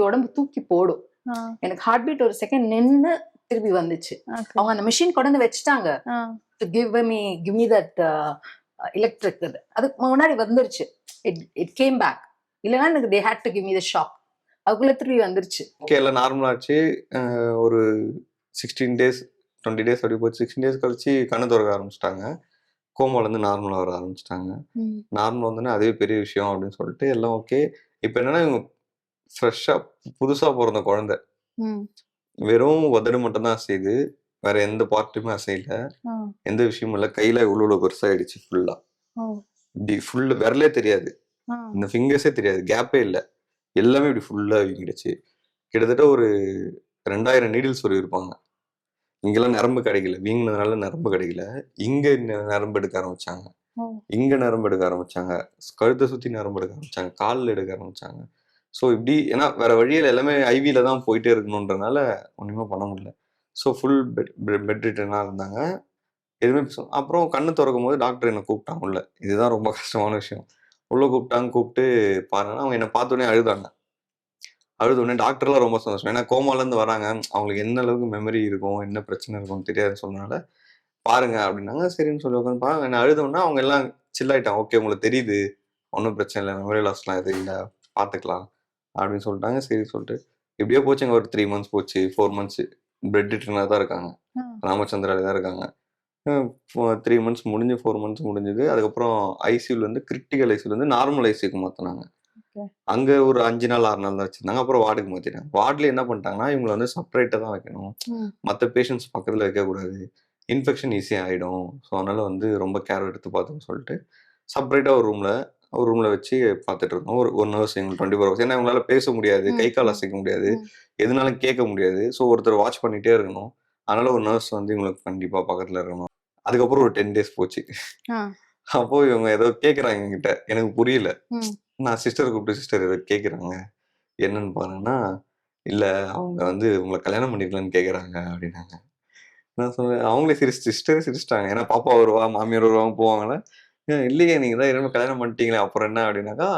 உடம்பு தூக்கி போடும். எனக்கு ஹார்ட் பீட் ஒரு செகண்ட் நின்று திருப்பி வந்துச்சு. அவங்க அந்த மிஷின் கொண்டு வந்து வச்சுட்டாங்க. Give me that electric. அதுக்கு முன்னாடி வந்துருச்சு. It came back. இல்லைன்னா எனக்கு they had to give me the shock. அதுக்குள்ள திருப்பி வந்துருச்சு. ஓகே, எல்லாம் நார்மலாச்சு. ஒரு 16 days 20 days அப்படி போச்சு. 16 days கழிச்சு கண்ணு திறக்க ஆரம்பிச்சிட்டாங்க. கோமாலேருந்து நார்மலாக வர ஆரம்பிச்சிட்டாங்க. நார்மல் வந்தோடனே அதே பெரிய விஷயம் அப்படின்னு சொல்லிட்டு எல்லாம் ஓகே. இப்போ என்னன்னா இவங்க ஃப்ரெஷ்ஷாக புதுசாக பிறந்த குழந்தை, வெறும் உதடு மட்டும் தான் அசையுது, வேற எந்த பார்ட்டுமே அசையல, எந்த விஷயமும் இல்லை. கையில இவ்வளோ பெருசாகிடுச்சு ஃபுல்லா. இப்படி ஃபுல்லு விரலே தெரியாது, இந்த ஃபிங்கர்ஸே தெரியாது, கேப்பே இல்லை, எல்லாமே இப்படி ஃபுல்லாக வீங்கிடுச்சு. கிட்டத்தட்ட ஒரு 2000 நீடில்ஸ் இருப்பாங்க. இங்கெல்லாம் நரம்பு கிடைக்கல, வீங்கினதுனால நரம்பு கிடைக்கல. இங்க நரம்பு எடுக்க ஆரம்பிச்சாங்க, இங்க நரம்பு எடுக்க ஆரம்பிச்சாங்க, கழுத்தை சுத்தி நரம்பு எடுக்க ஆரம்பிச்சாங்க, காலில் எடுக்க ஆரம்பிச்சாங்க. ஸோ இப்படி ஏன்னா வேற வழியில் எல்லாமே ஐவியில தான் போயிட்டே இருக்கணுன்றனால ஒன்றுமே பண்ண முடியல. ஸோ ஃபுல் பெட் ரிட்டனாக இருந்தாங்க. எதுவுமே அப்புறம் கண்ணு திறக்கும் போது டாக்டர் என்னை கூப்பிட்டாங்க உள்ள. இதுதான் ரொம்ப கஷ்டமான விஷயம். உள்ள கூப்பிட்டாங்க. கூப்பிட்டு பாருங்கன்னா அவங்க என்னை பார்த்தோன்னே அழுதாங்க. அழுதோடனே டாக்டர்லாம் ரொம்ப சந்தோஷம். ஏன்னா கோமாலேருந்து வராங்க, அவங்களுக்கு என்ன அளவுக்கு மெமரி இருக்கும், என்ன பிரச்சனை இருக்கும்னு தெரியாதுன்னு சொன்னனால பாருங்க அப்படின்னாங்க. சரின்னு சொல்லி உட்காந்து பாருங்க. என்ன அழுதோன்னா அவங்க எல்லாம் சில்லாயிட்டாங்க. ஓகே, உங்களுக்கு தெரியுது, ஒன்றும் பிரச்சனை இல்லை, மெமரி லாஸ்லாம் எதுவும் இல்லை, பார்த்துக்கலாம் அப்படின்னு சொல்லிட்டாங்க. சரி சொல்லிட்டு இப்படியே போச்சுங்க. ஒரு 3 months போச்சு, 4 months பெட் ரிட்டனாக தான் இருக்காங்க, ராமச்சந்திராவில் தான் இருக்காங்க. 3 months முடிஞ்சு 4 months முடிஞ்சுது. அதுக்கப்புறம் ஐசியூலேருந்து கிரிட்டிக்கல் ஐசியூலேருந்து நார்மல் ஐசியூக்கு மாற்றினாங்க. Okay. அங்க ஒரு 5 நாள் 6 நாள் தான் வச்சிருந்தாங்க. அப்புறம் வார்டுக்கு மாத்திட்டாங்க. வார்டுல என்ன பண்ணிட்டாங்கன்னா, இவங்கள வந்து செப்பரேட்டா தான் வைக்கணும். மத்த பேஷண்ட்ஸ் பக்கத்துல வைக்கக்கூடாது. இன்ஃபெக்ஷன் ஈஸியா ஆயிடும். ஸோ அதனால வந்து ரொம்ப கேர் எடுத்து பார்த்துக்கணும்னு சொல்லிட்டு, செப்பரேட்டா ஒரு ரூம்ல வச்சு பார்த்துட்டு இருந்தோம். ஒரு நர்ஸ் எங்களுக்கு 24 ஹவர்ஸ். ஏன்னா இவங்களால பேச முடியாது, கை கால் அசைக்க முடியாது, எதுனாலும் கேட்க முடியாது. ஸோ ஒருத்தர் வாட்ச் பண்ணிட்டே இருக்கணும். அதனால ஒரு நர்ஸ் வந்து இவங்களுக்கு கண்டிப்பா பக்கத்துல இருக்கணும். அதுக்கப்புறம் ஒரு 10 டேஸ் போச்சு. அப்போ இவங்க ஏதோ கேட்குறாங்க என்கிட்ட. எனக்கு புரியல. நான் சிஸ்டர் கூப்பிட்டு, சிஸ்டர் ஏதோ கேட்குறாங்க. என்னன்னு பாருங்கன்னா, இல்ல அவங்க வந்து உங்கள கல்யாணம் பண்ணிக்கலான்னு கேட்குறாங்க அப்படின்னாங்க. நான் சொன்னேன், அவங்களே சிஸ்டரே சிரிச்சிட்டாங்க. ஏன்னா பாப்பா வருவா, மாமியார் வருவாங்க, போவாங்கல்ல. இல்லையே நீங்க தான் ஏற்கனவே கல்யாணம் பண்ணிட்டீங்களே, அப்புறம் என்ன அப்படின்னாக்கா,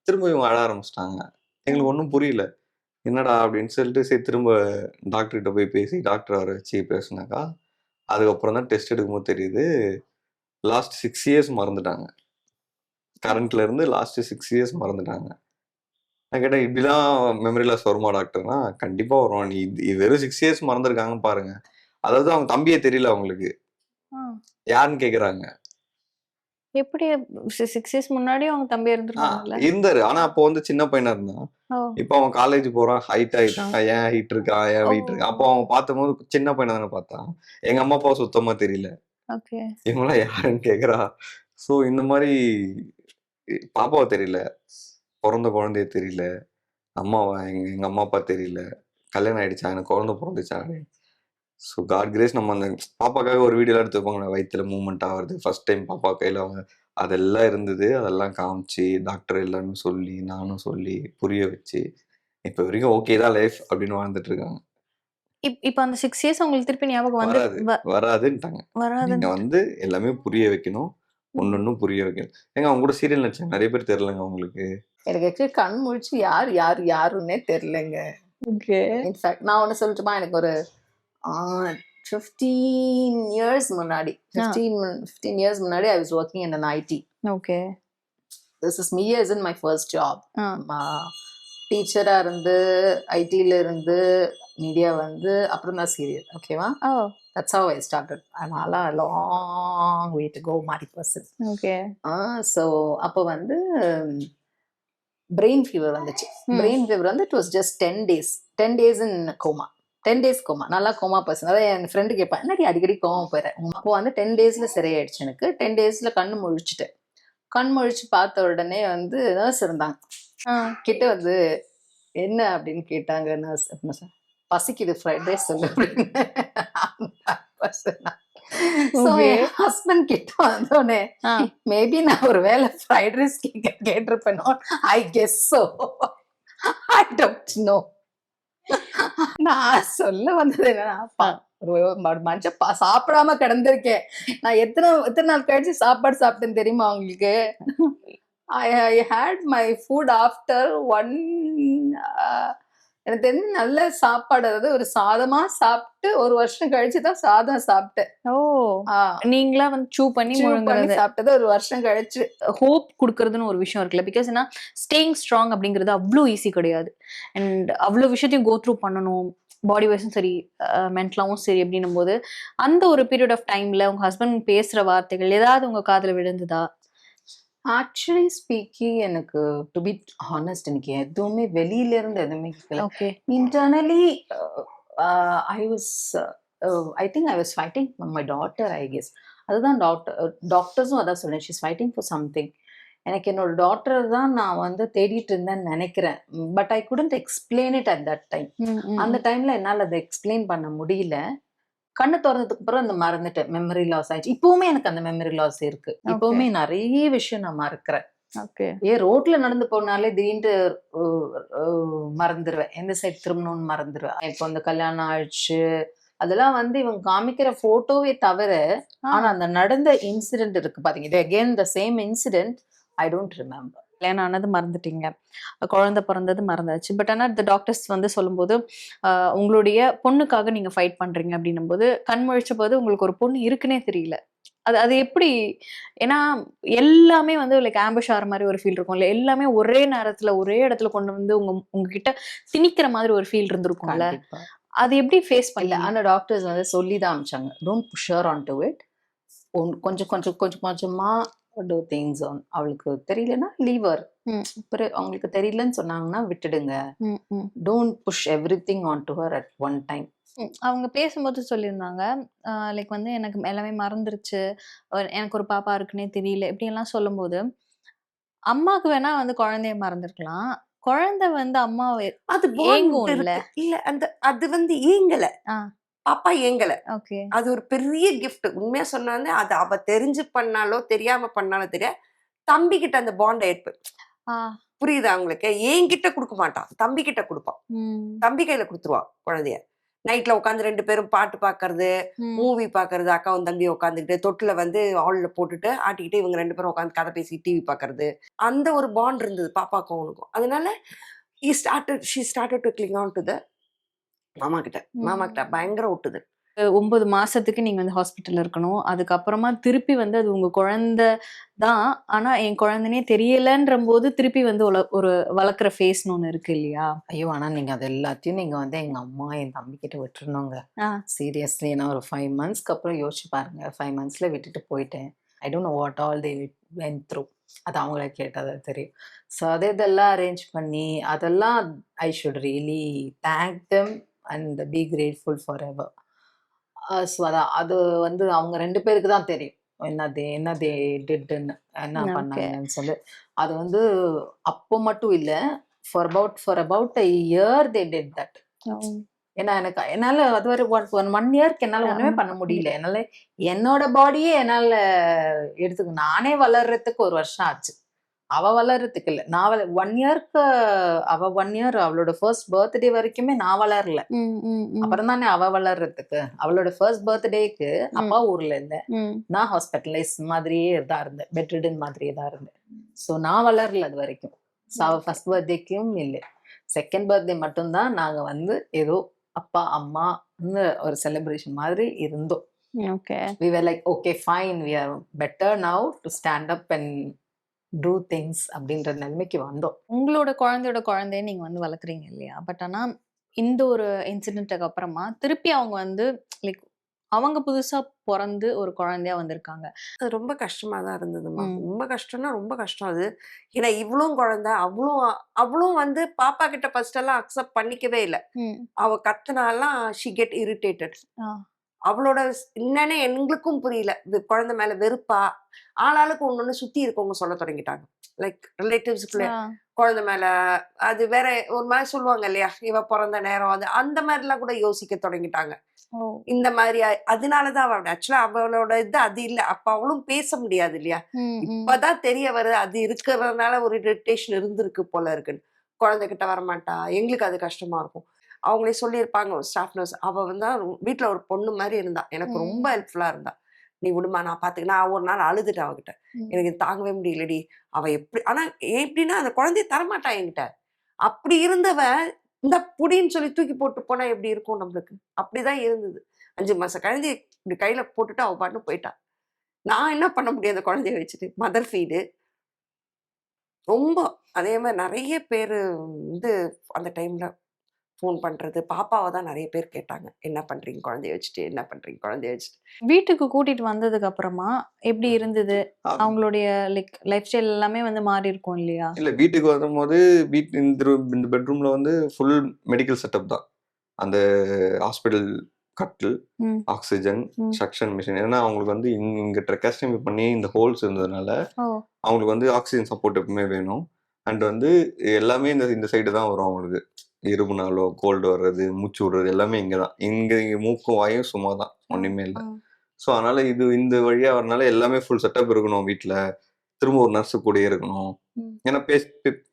திரும்ப இவங்க அழ ஆரம்பிச்சிட்டாங்க. எங்களுக்கு ஒண்ணும் புரியல. என்னடா அப்படின்னு சொல்லிட்டு, சரி திரும்ப டாக்டர் கிட்ட போய் பேசி, டாக்டர் வர வச்சு பேசுனாக்கா, அதுக்கப்புறம் தான் டெஸ்ட் எடுக்கும்போது தெரியுது, லாஸ்ட் 6 இயர்ஸ் மறந்துட்டாங்க. கரண்ட்ல இருந்து லாஸ்ட் 6 இயர்ஸ் மறந்துட்டாங்க. நான் கேட்டேன், இப்படிலாம் மெமரி லாஸ் வருமா டாக்டர்னா? கண்டிப்பா வரும். நீ இது வெறும் 6 இயர்ஸ் மறந்துருக்காங்க பாருங்க. அதாவது அவங்க தம்பியே தெரியல அவங்களுக்கு. யாருன்னு கேக்குறாங்க. எப்படி 6 இயர்ஸ் முன்னாடி அவங்க தம்பி இருந்திருக்காங்கல்ல? இருந்தாரு. ஆனா அப்போ வந்து சின்ன பையனா இருந்தான். இப்போ அவன் காலேஜ் போறான், ஹைட் ஆயிட்டான். ஏன் ஹைட் இருக்கான், ஏன் வெயிட் இருக்கான். அப்போ அவன் பார்த்தபோது சின்ன பையனா தானே பார்த்தான். எங்க அம்மா அப்பா சுத்தமா தெரியல. ஓகே. இவங்களாம் யாருன்னு கேக்குறா. ஸோ இந்த மாதிரி பாப்பாவை தெரியல, பிறந்த குழந்தைய தெரியல, அம்மாவா எங்க அம்மா அப்பா தெரியல, கல்யாணம் ஆயிடுச்சா, எனக்கு குழந்தை பிறந்துச்சா. ஸோ காட் கிரேஸ் நம்ம அந்த பாப்பாக்காக ஒரு வீடியோ எடுத்து வைப்பாங்க, வயிற்றுல மூவ்மெண்ட் ஆகுறது, ஃபர்ஸ்ட் டைம் பாப்பா கையில் அவங்க அதெல்லாம் இருந்தது. அதெல்லாம் காமிச்சு டாக்டர் எல்லாமே சொல்லி, நானும் சொல்லி புரிய வச்சு, இப்போ வரைக்கும் ஓகே தான் லைஃப் அப்படின்னு வாழ்ந்துட்டு இருக்காங்க. இப்ப அந்த 6 இயர்ஸ் உங்களுக்கு திருப்பி ஞாபகம் வந்து வராதுன்ட்டாங்க. நீங்க வந்து எல்லாமே புரிய வைக்கணும், ஒன்னொன்னும் புரிய வைக்கணும். ஏங்க அவங்க கூட சீரியல் நடிச்சாங்க, நிறைய பேர் தெரியலங்க உங்களுக்கு. எனக்கு ஆக்சுவலி கண் முழிச்சு யாருன்னே தெரியலங்க. ஓகே. இன்ஃபேக்ட் நான் ஒன்று சொல்லட்டுமா, எனக்கு ஒரு 15 years முன்னாடி 15 years முன்னாடி I was working in an IT. Okay. This is me as in my first job. டீச்சரா இருந்து ஐடில இருந்து மீடியா வந்து அப்புறம் தான் சீரியல். ஓகேவா? That's how I started. I'm a long way to go மாதிரி person. Okay. So அப்போ வந்து பிரெயின் ஃபீவர் வந்துச்சு. பிரெயின் ஃபீவர் வந்து it was just 10 days in coma. 10 days coma. நல்லா கோமா பர்சன். அதான் என் ஃப்ரெண்டு கேட்பேன், என்னடி அடிக்கடி கோமா போயிறேன். அப்போ வந்து 10 daysல சரியாயிடுச்சு எனக்கு. 10 daysல கண்ணு முழிச்சுட்டேன். கண் முழிச்சு பார்த்த உடனே வந்து நர்ஸ் இருந்தாங்க. கிட்ட வந்து என்ன அப்படின்னு கேட்டாங்க நர்ஸ். பசிக்குது, ஃப்ரைட் ரைஸ் சொல்லு அப்படின்னு. என் ஹஸ்பண்ட் கிட்ட வந்தோடனே மேபி நான் ஒரு வேலை ஃப்ரைட் ரைஸ் கேட்டிருப்பேனோ. I guess so. I don't know. நான் சொல்ல வந்தது என்னன்னா, மனுஷன் சாப்பிடாம கிடந்திருக்கேன். நான் எத்தனை நாள் கழிச்சு சாப்பாடு சாப்பிட்டேன்னு தெரியுமா உங்களுக்கு? I had my food after one எனக்கு தெரிஞ்சு நல்ல சாப்பாடு, அதாவது ஒரு சாதமா சாப்பிட்டு 1 வருஷம் கழிச்சு தான் சாதம் சாப்பிட்டேன். நீங்களா வந்து சூ பண்ணி சாப்பிட்டது 1 வருஷம் கழிச்சு. ஹோப் கொடுக்கறதுன்னு ஒரு விஷயம் இருக்குல்ல. பிகாஸ் என்ன, ஸ்டேயிங் ஸ்ட்ராங் அப்படிங்கிறது அவ்வளோ ஈஸி கிடையாது. அண்ட் அவ்வளோ விஷயத்தையும் கோ த்ரூ பண்ணணும், பாடி வைஸும் சரி மென்டலாவும் சரி. அப்படின்னும் போது அந்த ஒரு பீரியட் ஆஃப் டைம்ல உங்க ஹஸ்பண்ட் பேசுற வார்த்தைகள் ஏதாவது உங்க காதுல விழுந்ததா? ஆக்சுவலி ஸ்பீக்கிங், எனக்கு டு பி ஹானஸ்ட் எனக்கு எதுவுமே வெளியில இருந்து எதுவுமே கேட்கல. Internally I think I was fighting for my daughter, I guess. அதுதான் டாக்டர்ஸும் அதான் சொல்றேன், she is fighting for something. எனக்கு என்னோட டாக்டர் தான் நான் வந்து தேடிட்டு இருந்தேன்னு நினைக்கிறேன். But I couldn't explain it at that time. அந்த டைம்ல என்னால் அதை எக்ஸ்பிளைன் பண்ண முடியல. கண்ணு திறந்ததுக்கு அப்புறம் அந்த மறந்துட்டேன், மெமரி லாஸ் ஆயிடுச்சு. இப்பவுமே எனக்கு அந்த மெமரி லாஸ் இருக்கு. இப்பவுமே நிறைய விஷயம் நான் மறக்கிறேன். ரோட்ல நடந்து போனாலே திடீர்னு மறந்துடுவேன், எந்த சைட் திரும்பணும்னு மறந்துடுவேன். இப்போ அந்த கல்யாணம் ஆயிடுச்சு அதெல்லாம் வந்து இவங்க காமிக்கிற போட்டோவே தவிர, ஆனா அந்த நடந்த இன்சிடென்ட் இருக்கு பாத்தீங்க, again the same incident, I don't remember. கல்யாணம் ஆனது மறந்துட்டீங்க, குழந்தை பிறந்தது மறந்தாச்சு. பட் ஆனால் இந்த டாக்டர்ஸ் வந்து சொல்லும்போது உங்களுடைய பொண்ணுக்காக நீங்க ஃபைட் பண்றீங்க அப்படின்னும் போது, கண் முழிச்ச போது உங்களுக்கு ஒரு பொண்ணு இருக்குன்னே தெரியல. அது எப்படி? ஏன்னா எல்லாமே வந்து லைக் ஆம்பிஷ் ஆகிற மாதிரி ஒரு ஃபீல் இருக்கும் இல்லை, எல்லாமே ஒரே நேரத்துல ஒரே இடத்துல கொண்டு வந்து உங்ககிட்ட திணிக்கிற மாதிரி ஒரு ஃபீல் இருந்திருக்கும்ல. அது எப்படி ஃபேஸ் பண்ணல? ஆனா டாக்டர்ஸ் வந்து சொல்லி தான் அமிச்சாங்க, don't push her on to it. கொஞ்சம் கொஞ்சமா டூ திங்ஸ் ஆன். அவளுக்கு தெரியலன்னா லீவர். ம். அவங்களுக்கு தெரியலன்னு சொன்னாங்கன்னா விட்டுடுங்க. ம். ம். Don't push everything on to her at one time. அவங்க பேசும்போது சொல்லியிருந்தாங்க. லைக் வந்து எனக்கு எல்லாமே மறந்துருச்சு. எனக்கு ஒரு பாப்பா இருக்குன்னே தெரியல. இப்படியெல்லாம் சொல்லும்போது, அம்மாக்கு வேணா வந்து குழந்தைய மறந்துருக்கலாம். குழந்தை வந்து அம்மாவ அது பாண்ட் ஏங்கும்ல. இருக்கு. இல்ல அது வந்து ஏங்கல. ஆ. பாப்பா ஏங்கல. ஓகே. அது ஒரு பெரிய கிஃப்ட். உண்மையா சொன்னாலே அது அவ தெரிஞ்சு பண்ணாலோ, தெரியாம பண்ணாலோ தெரியாது. தம்பி கிட்ட அந்த பாண்ட ஆ. புரியுதா உங்களுக்கு? என்கிட்ட குடுக்க மாட்டான். தம்பி கிட்ட குடுப்பான். ம். தம்பி கையில குடுத்துருவான் குழந்தைய. நைட்ல உட்காந்து 2 பேரும் பாட்டு பார்க்கறது, ம். மூவி பார்க்கறது, அக்காவும் தம்பியும் உட்காந்துக்கிட்டு, தொட்டில வந்து ஹால்ல போட்டுட்டு ஆட்டிக்கிட்டு இவங்க 2 பேரும் உட்காந்து கதை பேசி டிவி பார்க்கறது. அந்த ஒரு பாண்ட் இருந்தது பாப்பாக்கும் அவனுக்கும். அதனால she started to cling on to the மாமா கிட்ட. மாமா கிட்ட பயங்கர ஒட்டுதல். 9 மாசத்துக்கு நீங்க வந்து ஹாஸ்பிட்டல்ல இருக்கணும். அதுக்கப்புறமா திருப்பி வந்து அது உங்க குழந்தை தான். ஆனா என் குழந்தைன்னே தெரியலன்றபோது திருப்பி வந்து ஒரு வளர்க்குற ஃபேஸ்ன்னு ஒண்ணு இருக்கு இல்லையா? ஐயோ! ஆனா நீங்க அது எல்லாத்தையும் நீங்க வந்து எங்க அம்மா, என் தம்பி கிட்ட விட்டுறணுங்க. ஆ. சீரியஸ்லி. நான் ஒரு 5 மந்த்ஸ்க்கு அப்புறம் யோசிச்சு பாருங்க. 5 மந்த்ஸ்ல விட்டுட்டு போயிட்டேன். ஐ don't know what all they went through. அது அவங்கள கேட்டா தான் தெரியும். ஸோ இதெல்லாம் அரேஞ்ச் பண்ணி, அதெல்லாம் I should really thank them and be grateful for ever. So அது வந்து அவங்க 2 பேருக்கு தான் தெரியும். என்ன தே டிட்ன்னு, என்ன ஓகே. பண்ணாங்கன்னு சொல்லி. அது வந்து அப்போ மட்டும் இல்ல. For about a year they did that. ஏன்னா என்னால அது ஒரு 1 இயர்க்கு என்னால ஒண்ணுமே பண்ண முடியல. என்னால என்னோட பாடியே என்னால எடுத்துக்க நானே வளர்றதுக்கு 1 வருஷம் ஆச்சு. அவ வளர்றதுக்கு இல்ல. நான் 1 இயர்க்கு அவ 1 இயர் அவளோட ஃபர்ஸ்ட் பர்த்டே வரைக்குமே நான் வளரல. அப்புறம் தானே அவ வளர்றதுக்கு. அவளோட ஃபர்ஸ்ட் பர்த்டேக்கு அப்பா ஊர்ல இல்ல. நான் ஹாஸ்பிட்டலைஸ் மாதிரியே தான் இருந்தேன். பெட் ரிடன் மாதிரியே தான் இருந்தேன். ஸோ நான் வளரல அது வரைக்கும். ஸோ அவ ஃபர்ஸ்ட் பர்த்டேக்கும் இல்லை. செகண்ட் பர்த்டே மட்டும்தான் நாங்க வந்து ஏதோ அப்பா அம்மா ஒரு செலிப்ரேஷன் மாதிரி இருந்தோம். Okay. we were like okay fine we are better now to stand up and do things அப்படின்ற நிலைமைக்கு வந்தோம். உங்களோட குழந்தைய நீங்க வந்து வளர்க்குறீங்க இல்லையா? பட் ஆனா இந்த ஒரு இன்சிடென்ட்க்கு அப்புறமா திருப்பி அவங்க வந்து லைக் அவங்க புதுசா பொறந்து ஒரு குழந்தையா வந்திருக்காங்க. அது ரொம்ப கஷ்டமா தான் இருந்ததுமா. ம். ரொம்ப கஷ்டம்னா ரொம்ப கஷ்டம் அது. ஏன்னா இவளும் குழந்தை, அவளும் வந்து பாப்பா கிட்ட ஃபர்ஸ்ட் எல்லாம் அக்செப்ட் பண்ணிக்கவே இல்ல. ம். அவ கத்துனாலாம் ஷி கெட் இரிட்டேட்டட். ஆ. அவளோட என்னன்னே எங்களுக்கும் புரியல. குழந்தை மேல வெறுப்பா, ஆளாளுக்கு ஒண்ணு சுத்தி இருக்கவங்க சொல்ல தொடங்கிட்டாங்க. லைக் ரிலேட்டிவ்ஸ்குள்ள ஆ. குழந்தை மேல அது வேற ஒரு மாதிரி சொல்லுவாங்க இல்லையா? இவ பிறந்த நேரம் அது அந்த மாதிரிலாம் கூட யோசிக்க தொடங்கிட்டாங்க. ஓ. இந்த மாதிரி அதனாலதான் அவளோட ஆக்சுவலா அவளோட இது அது இல்ல. அப்ப அவளும் பேச முடியாது இல்லையா? ம். ம். இப்பதான் தெரிய வருது அது இருக்கிறதுனால ஒரு இரிட்டேஷன் இருந்திருக்கு போல இருக்குன்னு. குழந்தைகிட்ட வரமாட்டா. எங்களுக்கு அது கஷ்டமா இருக்கும். அவங்களே சொல்லியிருப்பாங்க ஸ்டாஃப் நர்ஸ். அவ வந்து வீட்டுல ஒரு பொண்ணு மாதிரி இருந்தா. எனக்கு ரொம்ப ஹெல்ப்ஃபுல்லா இருந்தா. நீ விடுமா நான் பாத்துக்க. நான் ஒரு நாள் அழுதுட்டேன் அவகிட்ட. ம். எனக்கு இது தாங்கவே முடியலடி. அவ எப்படி ஆனா எப்படின்னா அந்த குழந்தைய தரமாட்டா என்கிட்ட. அப்படி இருந்தவ இந்த புடின்னு சொல்லி தூக்கி போட்டு போனா எப்படி இருக்கும் நம்மளுக்கு? அப்படிதான் இருந்தது. 5 மாச குழந்தைய இப்படி கையில போட்டுட்டு அவ பாட்டுன்னு போயிட்டா. நான் என்ன பண்ண முடியும் அந்த குழந்தைய வச்சுட்டு? Mother feed. ரொம்ப அதே மாதிரி நிறைய பேரு வந்து அந்த டைம்ல ஃபோன் பண்றது. பாப்பாவ தான் நிறைய பேர் கேட்டாங்க. என்ன பண்றீங்க குழந்தைய வச்சுட்டு? என்ன பண்றீங்க குழந்தைய வச்சுட்டு? வீட்டுக்கு கூட்டிட்டு வந்ததுக்கு அப்புறமா எப்படி இருந்தது? அவங்களுடைய லைக் லைஃப் ஸ்டைல் எல்லாமே வந்து மாறி இருக்கும் இல்லையா? இல்ல வீட்டுக்கு வரும்போது இந்த பெட்ரூம்ல வந்து ஃபுல் மெடிக்கல் செட்டப் தான். அந்த ஹாஸ்பிட்டல் கட்டில், ம். ஆக்ஸிஜன், ம். Suction machine. ஏன்னா அவங்களுக்கு வந்து இங்க ட்ரெக்காஸ்டமி பண்ணி இந்த ஹோல்ஸ் இருந்ததுனால ஓ. அவங்களுக்கு வந்து ஆக்சிஜன் சப்போர்ட் எப்பவுமே வேணும். அண்ட் வந்து எல்லாமே இந்த சைடு தான் வரும் அவங்களுக்கு. இருமுனாலோ கோல்டு வர்றது, மூச்சு விடுறது எல்லாமே இங்க தான். இங்க மூக்கும் வாயும் சும்மா தான், ஒண்ணுமே இல்லை. ஸோ அதனால இந்த வழியா வரனால எல்லாமே ஃபுல் செட்டப் இருக்கணும் வீட்டில். திரும்ப ஒரு நர்ஸு கூடயே இருக்கணும். ஏன்னா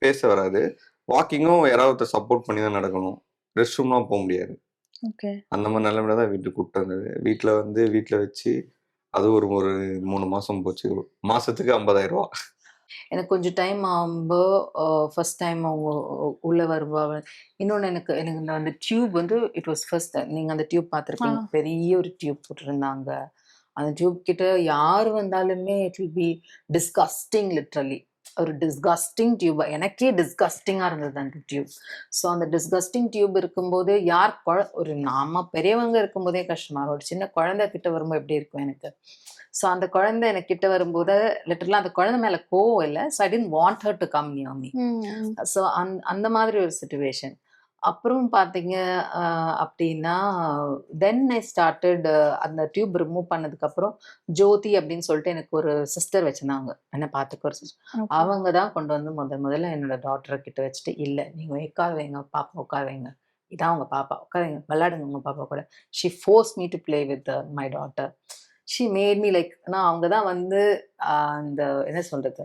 பேச வராது. வாக்கிங்கும் யாராவது சப்போர்ட் பண்ணி தான் நடக்கணும். ரெஸ்ட் ரூம்லாம் போக முடியாது. அந்த மாதிரி நிலைமையில தான் வீட்டுக்கு கூப்பிட்டு வந்தது. வீட்டில் வச்சு அது ஒரு 3 மாசம் போச்சு. மாசத்துக்கு 50,000 ரூபா. எனக்கு கொஞ்சம் டைம் ஆகும்போது ஃபர்ஸ்ட் டைம் அவங்க உள்ள வருவாங்க. இன்னொன்று எனக்கு அந்த டியூப் வந்து இட் வாஸ் ஃபர்ஸ்ட் டைம். நீங்கள் அந்த டியூப் பார்த்துருக்கீங்க. பெரிய ஒரு டியூப் போட்டிருந்தாங்க. அந்த டியூப் கிட்ட யார் வந்தாலுமே it will be disgusting. Literally ஒரு டிஸ்கஸ்டிங் டியூப். எனக்கே டிஸ்கஸ்டிங்காக இருந்தது அந்த டியூப். ஸோ அந்த டிஸ்கஸ்டிங் டியூப் இருக்கும்போது ஒரு நாம பெரியவங்க இருக்கும்போதே கஷ்டமா இருக்கும். ஒரு சின்ன குழந்தை கிட்ட வரும்போது எப்படி இருக்கும் எனக்கு. ஸோ அந்த குழந்தை எனக்கு கிட்ட வரும்போது லிட்டரலாக அந்த குழந்தை மேலே கோவம் இல்லை. So I didn't want her to come near me. So அந்த மாதிரி ஒரு சுச்சுவேஷன். அப்புறம் பார்த்தீங்க அப்படின்னா தென் ஐ ஸ்டார்டட் அந்த டியூப் ரிமூவ் பண்ணதுக்கப்புறம் ஜோதி அப்படின்னு சொல்லிட்டு எனக்கு ஒரு சிஸ்டர் வச்சுருந்தாங்க என்னை பார்த்துக்க ஒரு சிஸ்டர். அவங்க தான் கொண்டு வந்து முதல்ல என்னோட டாக்டரை கிட்ட வச்சுட்டு, இல்லை நீங்கள் உட்கார வைங்க பாப்பா, உட்கார வைங்க, இதான் உங்கள் பாப்பா, உட்காருங்க, விளையாடுங்க உங்கள் பாப்பா கூட. She force me to play with my daughter. She made me like, நான் அவங்க தான் வந்து அந்த என்ன சொல்கிறது,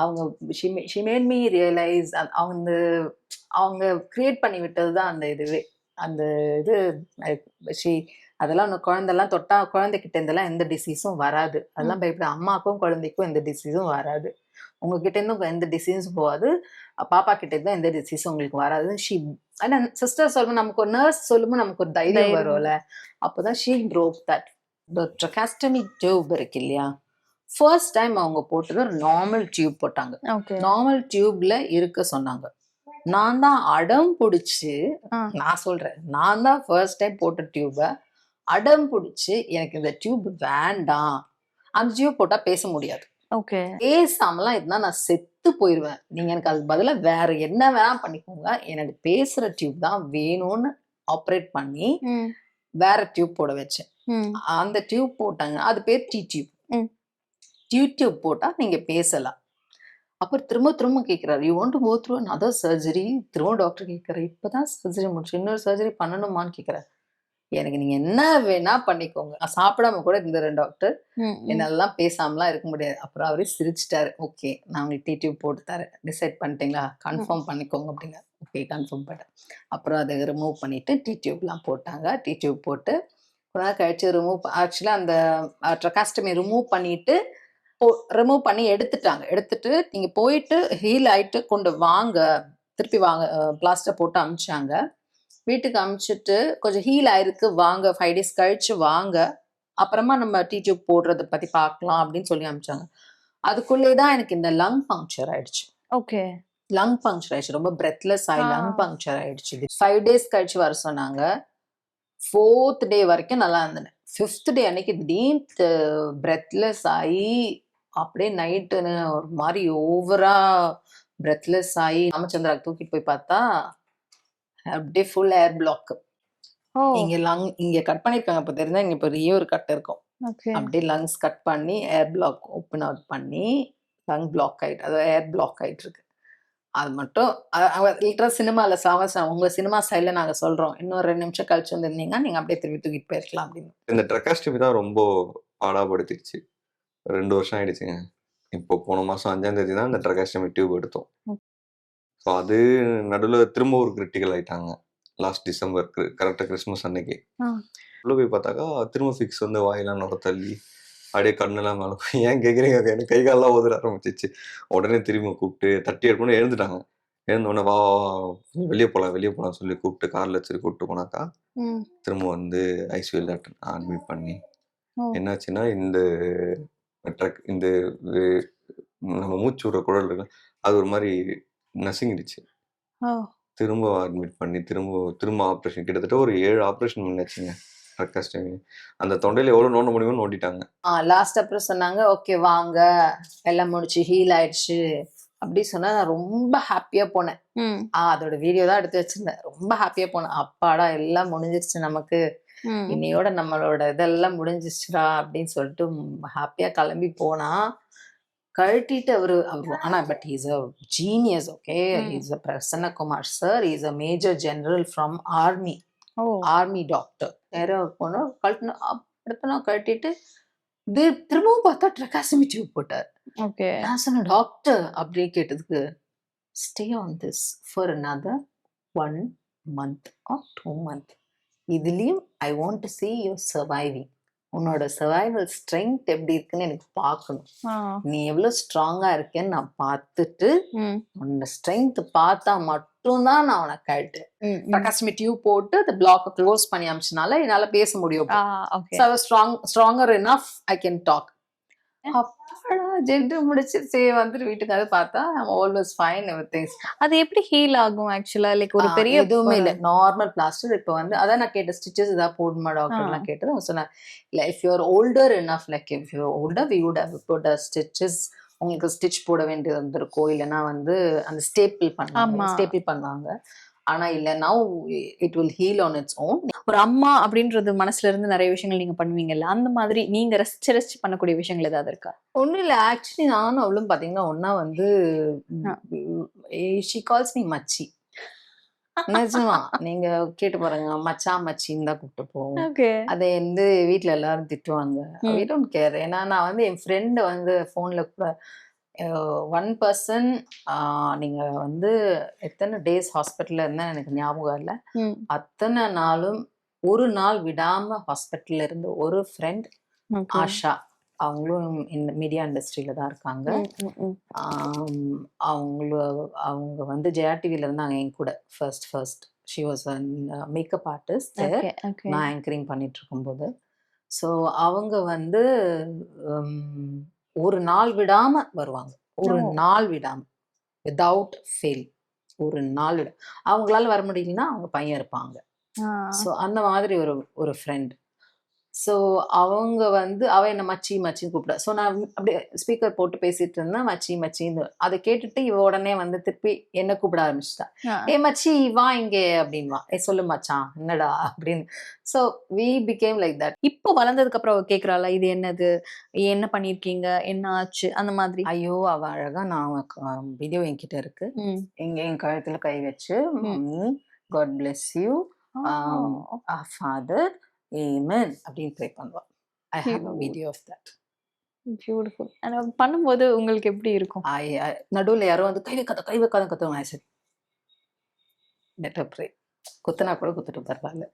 அவங்க ஷி மேட் மீ ரியலைஸ் அவங்க கிரியேட் பண்ணி விட்டது தான் அந்த இதுவே. அந்த இது அதெல்லாம் குழந்தைலாம் தொட்டா குழந்தைகிட்ட இருந்தெல்லாம் எந்த டிசீஸும் வராது. அதெல்லாம் பயப்பட அம்மாக்கும் குழந்தைக்கும் எந்த டிசீஸும் வராது. உங்ககிட்ட இருந்தும் எந்த டிசீஸும் போகாது. பாப்பா கிட்ட இருந்தும் எந்த டிசீஸும் உங்களுக்கு வராது. ஆனா சிஸ்டர் சொல்லும்போது நமக்கு ஒரு நர்ஸ் சொல்லும்போது நமக்கு ஒரு தைரியம் வரும்ல. அப்போதான் ஷீ ப்ரோக் தட் ட்ரகாஸ்டமி டியூப் இருக்கு இல்லையா, ஃபர்ஸ்ட் டைம் அவங்க போட்டது ஒரு நார்மல் டியூப் போட்டாங்க. நார்மல் டியூப்ல இருக்க சொன்னாங்க. நான் தான் அடம் பிடிச்சி, நான் சொல்றேன், நான் தான் ஃபர்ஸ்ட் டைம் போட்ட டியூபை அடம் பிடிச்சி எனக்கு இந்த டியூப் வேண்டாம், அந்த டியூப் போட்டா பேச முடியாது, பேசாமலாம் இருந்தா நான் செத்து போயிடுவேன், நீங்க எனக்கு அதுக்கு பதிலாக வேற என்ன வேணா பண்ணிக்கோங்க, எனக்கு பேசுற டியூப் தான் வேணும்னு ஆப்ரேட் பண்ணி வேற டியூப் போட வச்சேன். அந்த டியூப் போட்டாங்க, அது பேர் டி டியூப். டியூப் போட்டா நீங்க பேசலாம். அப்புறம் திரும்ப கேட்கிறாரு, you want to go through another surgery? திரும்ப டாக்டர் கேட்கிறாரு, இப்பதான் சர்ஜரி முடிச்சு இன்னொரு சர்ஜரி பண்ணணுமான்னு கேட்கிறாரு. எனக்கு நீங்க என்ன வேணா பண்ணிக்கோங்க, நான் சாப்பிடாம கூட இருந்துறேன் டாக்டர், என்னெல்லாம் பேசாமலாம் இருக்க முடியாது. அப்புறம் அவரே சிரிச்சிட்டாரு. ஓகே, நான் உங்களுக்கு டி டியூப் போட்டு தரேன், டிசைட் பண்ணிட்டீங்களா, கன்ஃபார்ம் பண்ணிக்கோங்க அப்படிங்க. ஓகே, கன்ஃபார்ம் பண்ணேன். அப்புறம் அதை ரிமூவ் பண்ணிட்டு டி டியூப்லாம் போட்டாங்க. டி டியூப் போட்டு கொஞ்ச நாள் கழிச்சு ஆக்சுவலாக அந்த ட்ரகாஸ்டமி ரிமூவ் பண்ணி எடுத்துட்டு நீங்க போயிட்டு ஹீல் ஆயிட்டு கொண்டு வாங்க, திருப்பி வாங்க, பிளாஸ்டர் போட்டு அமிச்சாங்க. வீட்டுக்கு அமிச்சிட்டு கொஞ்சம் ஹீல் ஆயிருக்கு, வாங்க 5 days கழிச்சு வாங்க, அப்புறமா நம்ம டி டியூப் போடுறத பத்தி பார்க்கலாம் அப்படின்னு சொல்லி அமிச்சாங்க. அதுக்குள்ளேதான் எனக்கு இந்த லங் பங்க்சர் ஆயிடுச்சு. லங் பங்க்சர் ஆயிடுச்சு, ரொம்ப பிரெத்லெஸ் ஆகி லங் பங்க்சர் ஆயிடுச்சு. 5 days கழிச்சு வர சொன்னாங்க. 4th day வரைக்கும் நல்லா இருந்தேன். 5th day அன்னைக்கு திடீர்னு பிரெத்லெஸ் ஆகி அப்படியே நைட்டுன்னு ஒரு மாதிரி ஓவரா பிரெத்லெஸ் ஆகி ராமச்சந்திரா தூக்கிட்டு போய் பார்த்தா அப்படியே ஃபுல் ஏர் பிளாக். இங்க கட் பண்ணிருக்காங்க, இப்ப தெரிஞ்சா இங்க பெரிய ஒரு கட் இருக்கும். அப்படியே லங்ஸ் கட் பண்ணி ஏர் பிளாக் ஓப்பன் அவுட் பண்ணி லங் பிளாக் ஆயிட்டு, அதாவது ஏர் பிளாக் ஆயிட்டு இருக்கு. அது மட்டும் லிட்டரா சினிமால உங்க சினிமா ஸ்டைல்ல நாங்க சொல்றோம், இன்னொரு 2 நிமிஷம் கழிச்சு வந்திருந்தீங்கன்னா நீங்க அப்படியே திருப்பி தூக்கிட்டு போயிருக்கலாம் அப்படின்னு. இந்த ட்ரகாஸ்டமி தான் ரொம்ப பாடாப்படுத்திடுச்சு. 2 வருஷம் ஆயிடுச்சுங்க. இப்போ போன மாசம் 5ஆம் தேதி தான் இந்த ட்ரகாஸ்டமி டியூப் எடுத்தோம். ஸோ அது நடுவில் திரும்ப ஒரு கிரிட்டிக்கல் ஆயிட்டாங்க. லாஸ்ட் டிசம்பர் கரெக்டாக கிறிஸ்மஸ் அன்னைக்கு உள்ள போய் பார்த்தாக்கா திரும்ப ஃபிக்ஸ் வந்து வாயெல்லாம் நுர தள்ளி அப்படியே கண்ணெல்லாம் மேலே ஏன் கேட்குறீங்க, எனக்கு கை காலெல்லாம் ஓதுற ஆரம்பிச்சிச்சு. உடனே திரும்ப கூப்பிட்டு தட்டி எடுக்கணும் எழுந்துட்டாங்க. எழுந்தோடனே வா வெளியே போகலாம் சொல்லி கூப்பிட்டு காரில் வச்சு கூப்பிட்டு போனாக்கா திரும்ப வந்து ஐசியூவில் அட்மிட் பண்ணி என்னாச்சுன்னா இந்த நம்ம மூச்சு விடுற குழல் இருக்கு, அது ஒரு மாதிரி நசுங்கிடுச்சு. திரும்ப அட்மிட் பண்ணி திரும்ப ஆப்ரேஷன், கிட்டத்தட்ட ஒரு 7 ஆப்ரேஷன் பண்ணியாச்சுங்க. அந்த தொண்டையில எவ்வளவு நோண்ட முடியுமோ நோண்டிட்டாங்க. லாஸ்ட் அப்புறம் சொன்னாங்க ஓகே வாங்க எல்லாம் முடிச்சு ஹீல் ஆயிடுச்சு அப்படி சொன்னா நான் ரொம்ப ஹாப்பியா போனேன். அதோட வீடியோ தான் எடுத்து வச்சிருந்தேன். ரொம்ப ஹாப்பியா போனேன், அப்பாடா எல்லாம் முடிஞ்சிருச்சு, நமக்கு இன்னையோட நம்மளோட இதெல்லாம் முடிஞ்சிச்சுடா அப்படின்னு சொல்லிட்டு ஹாப்பியா கிளம்பி போனா கழட்டிட்டு அவரு ஆனா but he's a genius. Okay, he's a Prasanna Kumar sir, he's a major general from army doctor. நேரம் போனோம் கழட்டணும், கழட்டிட்டு திரும்பவும் பார்த்தா ட்ரகாஸ்டமி டியூப் போட்டார். நான் சொன்னேன் டாக்டர் அப்படி கேட்டதுக்கு, stay on this for another 1 month or 2 months. இதுலயும் I want to see you surviving. உன்னோட சர்வைவல் ஸ்ட்ரென்த் எப்படி இருக்குன்னு எனக்கு பார்க்கணும், நீ எவ்வளவு ஸ்ட்ராங்கா இருக்கேன்னு நான் பார்த்துட்டு உன்னோட ஸ்ட்ரென்த் பார்த்தா மட்டும்தான் நான் உனக்கு கழட்டேன். ட்ரகாஸ்டமி டியூப் போட்டு அந்த பிளாக் க்ளோஸ் பண்ணி அமிச்சனால என்னால பேச முடியும். Stronger enough I can talk. அப்பாடா ஜெண்டு முடிச்சிருச்சு வந்துட்டு வீட்டுக்கு அது பார்த்தா ஆல்வேஸ் ஃபைன் எவ்ரிதிங். அது எப்படி ஹீல் ஆகும் ஆக்சுவலா? லைக் ஒரு பெரிய எதுவுமே இல்ல. Normal plaster. இப்ப வந்து அதான் நான் கேட்டேன், ஸ்டிச்சஸ் ஏதாவது போடுமா டாக்டர்லாம் கேட்டது. அவங்க சொன்னாங்க, இல்ல if you are older enough, like if you are older we would have put a stitches. உங்களுக்கு ஸ்டிச் போட வேண்டியது வந்திருக்கும். இல்லைன்னா வந்து அந்த ஆமா. ஸ்டேப்பிள் பண்ணுவாங்க. ஆனா இல்ல, now it will heal on its own. ஒரு அம்மா அப்படின்றது மனசுல இருந்து நிறைய விஷயங்கள் நீங்க பண்ணுவீங்கல்ல, அந்த மாதிரி நீங்க ரசிச்சு ரசிச்சு பண்ணக்கூடிய விஷயங்கள் ஏதாவது இருக்கா? ஒண்ணும் இல்ல. ஆக்சுவலி நானும் அவளும் பாத்தீங்கன்னா ஒண்ணா வந்து ஷி கால்ஸ் மீ மச்சி. நிஜமா. நீங்க கேட்டு பாருங்க. மச்சான், மச்சின்னு தான் கூப்பிட்டு போவோம். ஓகே. அதை வந்து வீட்ல எல்லாரும் திட்டுவாங்க. We don't care. ஏன்னா நான் வந்து என் ஃப்ரெண்ட் வந்து ஃபோன்ல கூட ஒன் பர்சன் நீங்க வந்து எத்தனை டேஸ் ஹாஸ்பிட்டல்ல இருந்தா எனக்கு ஞாபகம் இல்லை. அத்தனை நாளும் ஒரு நாள் விடாம ஹாஸ்பிட்டல்ல இருந்த ஒரு ஃப்ரெண்ட் ஆஷா. அவங்களும் இந்த மீடியா இண்டஸ்ட்ரியில தான் இருக்காங்க. அவங்க வந்து ஜெயா டிவில இருந்தாங்க என் கூட first. She was a makeup artist. நான் ஆங்கரிங் பண்ணிட்டு இருக்கும்போது. ஸோ அவங்க வந்து ஒரு நாள் விடாம வருவாங்க. ஒரு நாள் விடாம, விதவுட் ஃபெயில். ஒரு நாள் அவங்களால வர முடியலன்னா அவங்க பையன் இருப்பாங்க. ஸோ அந்த மாதிரி ஒரு ஃப்ரெண்ட். ஸோ அவங்க வந்து அவ என்ன மச்சி மச்சின்னு கூப்பிட. ஸோ நான் அப்படியே ஸ்பீக்கர் போட்டு பேசிட்டு இருந்தேன், மச்சி மச்சின்னு. அதை கேட்டுட்டு இவ உடனே வந்து திருப்பி என்ன கூப்பிட ஆரம்பிச்சிட்டா. ஏ மச்சி வா இங்கே அப்படின்வா. சொல்லு மச்சான் என்னடா அப்படின்னு. So we became like that. இப்போ வளர்ந்ததுக்கு அப்புறம் அவ கேக்குறாளா, இது என்னது, என்ன பண்ணிருக்கீங்க, என்ன ஆச்சு, அந்த மாதிரி? ஐயோ அவ அழகா, நான் வீடியோ என்கிட்ட இருக்கு. என் கழுத்துல கை வச்சு, mummy God bless you father Amen அப்படின்னு ப்ரே பண்ணுவா. I have a video of that. Beautiful. and பண்ணும்போது உங்களுக்கு எப்படி இருக்கும்? நடுவுல யாரோ வந்து கை வைக்காத கத்துவாங்க. I said let her pray. குத்துனா கூட குத்துட்டு பரவாயில்ல.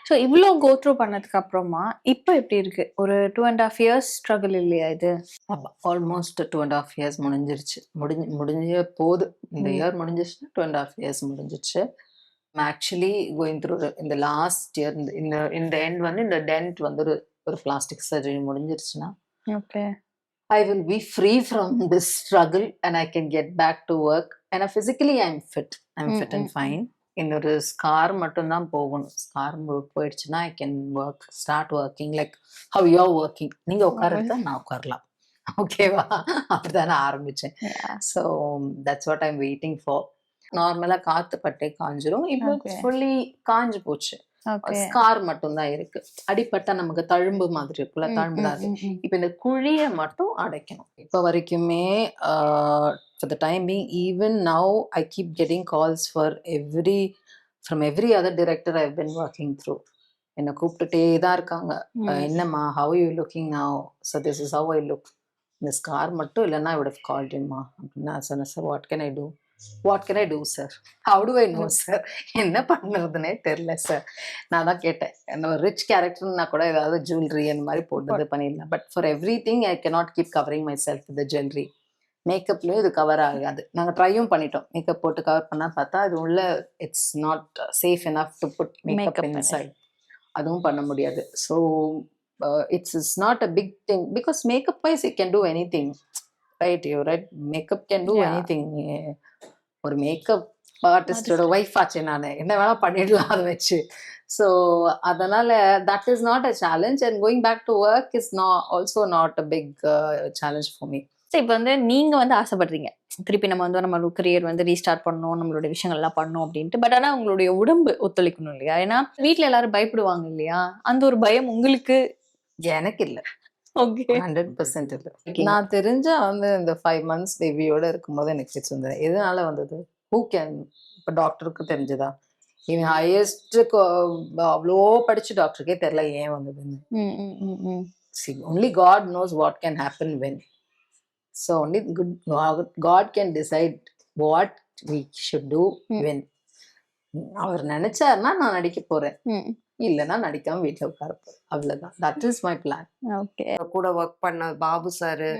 ஸோ இவ்வளோ கோ த்ரூ பண்ணதுக்கு அப்புறமா இப்போ எப்படி இருக்கு? ஒரு 2.5 years ஸ்ட்ரகிள் இல்லையா இது? ஆல்மோஸ்ட் 2.5 years முடிஞ்சிருச்சு. முடிஞ்ச போது இந்த இயர் முடிஞ்சிருச்சுன்னா 2.5 years முடிஞ்சிருச்சு. I'm actually going through in the last year, in the end வந்து இந்த டென்ட் வந்து ஒரு பிளாஸ்டிக் சர்ஜரி முடிஞ்சிருச்சுன்னா I will be free from this struggle and I can get back to work. And physically I'm fit and fine. இன்னொரு scar மட்டும் தான் போகணும். Scar போயிடுச்சுன்னா I can start working like how you are working. நீங்க உட்கார்றதா நான் உட்காரலாம். ஓகேவா? அப்படிதான் நான் ஆரம்பிச்சேன். So that's what I'm waiting for. நார்மலா காத்து பட்டே காஞ்சிரும். இப்போ ஃபுல்லி காஞ்சு போச்சு. ஸ்கார் மட்டும் தான் இருக்கு. அடிப்பட்டா நமக்கு தழும்பு மாதிரி இருக்குல்ல, தழும்பு தான் இருக்கு. இப்ப இந்த குழிய மட்டும் அடைக்கணும். இப்ப வரைக்குமே for the time being, even now I keep getting calls from every other director I've been working through. என்ன கூப்பிட்டுட்டே தான் இருக்காங்க. என்னம்மா, how are you looking now? So this is how I look. இந்த ஸ்கார் மட்டும் இல்லைன்னா I would have called him அப்படின்னு நான் சொன்னேன். Sir what can I do? What can I do, sir? How do I know, sir? என்ன பண்ணுறதுனே தெரியல sir. நான் தான் கேட்டேன், என்ன ரிச் கேரக்டர்னா கூட ஏதாவது ஜுவல்லரி அந்த மாதிரி போட்டது பண்ணிடலாம். But for everything I cannot keep covering myself with jewellery. மேக்கப்லையும் இது கவர் ஆகாது. நாங்கள் ட்ரையும் பண்ணிட்டோம். மேக்கப் போட்டு கவர் பண்ணால் பார்த்தா அது உள்ள it's not safe enough to put makeup inside. அதுவும் பண்ண முடியாது. So it's not a big thing because makeup wise you can do anything. Right? You right, makeup can do anything. ஒரு makeup ஆர்டிஸ்டோட wife ஆச்சு நான், என்ன வேணா பண்ணிடலாம் அதை வச்சு. ஸோ அதனால that is not a challenge and going back to work is also not a big challenge for me. So இப்போ வந்து நீங்க வந்து ஆசைப்படுறீங்க திருப்பி நம்ம கரியர் வந்து ரீஸ்டார்ட் பண்ணணும், நம்மளுடைய விஷயங்கள்லாம் பண்ணணும் அப்படின்ட்டு. பட் ஆனால் உங்களுடைய உடம்பு ஒத்துழைக்கணும் இல்லையா? ஏன்னா வீட்டில் எல்லாரும் பயப்படுவாங்க இல்லையா? அந்த ஒரு பயம் உங்களுக்கு? எனக்கு இல்லை. 100% இல்லை. நான் தெரிஞ்சா வந்து இந்த 5 months பேபியோட இருக்கும்போது எனக்கு ஃபிட்ஸ் வந்தது. எதனால வந்தது? Who can? இப்போ டாக்டருக்கு தெரிஞ்சதா? இவன் ஹையஸ்ட் அவ்வளோ படிச்சு டாக்டருக்கே தெரியல ஏன் வந்ததுன்னு. only God knows what can happen when. So only God can decide what we should do when. அவர் நினைச்சாருன்னா நான் நடிக்க போறேன், இல்லைன்னா நடிக்காம வீட்டில் உட்கார போறேன், அவ்வளவுதான். That is my plan. கூட ஒர்க் பண்ண பாபு சாரு,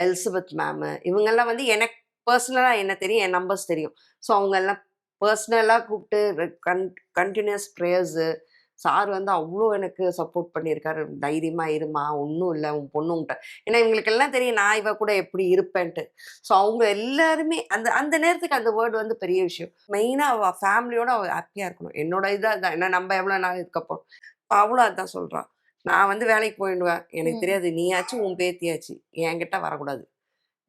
எலிசபெத் மேம், இவங்கெல்லாம் வந்து எனக்கு பர்சனலா என்ன தெரியும், என் நம்பர்ஸ் தெரியும். ஸோ அவங்க எல்லாம் பர்சனலா கூப்பிட்டு கண்டினியூஸ் ப்ரேயர்ஸ், சார் வந்து அவ்வளோ எனக்கு சப்போர்ட் பண்ணியிருக்காரு. தைரியமா இருமா, ஒன்றும் இல்லை, உன் பொண்ணு உன்கிட்ட. ஏன்னா இவங்களுக்கு எல்லாம் தெரியும் நான் இவ கூட எப்படி இருப்பேன்ட்டு. ஸோ அவங்க எல்லாருமே அந்த அந்த நேரத்துக்கு அந்த வேர்டு வந்து பெரிய விஷயம். மெயினாக அவள் ஃபேமிலியோட அவள் ஹாப்பியாக இருக்கணும். என்னோட இதாக அதுதான். ஏன்னா நம்ம எவ்வளோ நாள் இருக்கப்போம். அவளும் அதுதான் சொல்கிறான். நான் வந்து வேலைக்கு போயிடுவேன், எனக்கு தெரியாது, நீயாச்சும் உன் பேத்தியாச்சு என்கிட்ட வரக்கூடாது,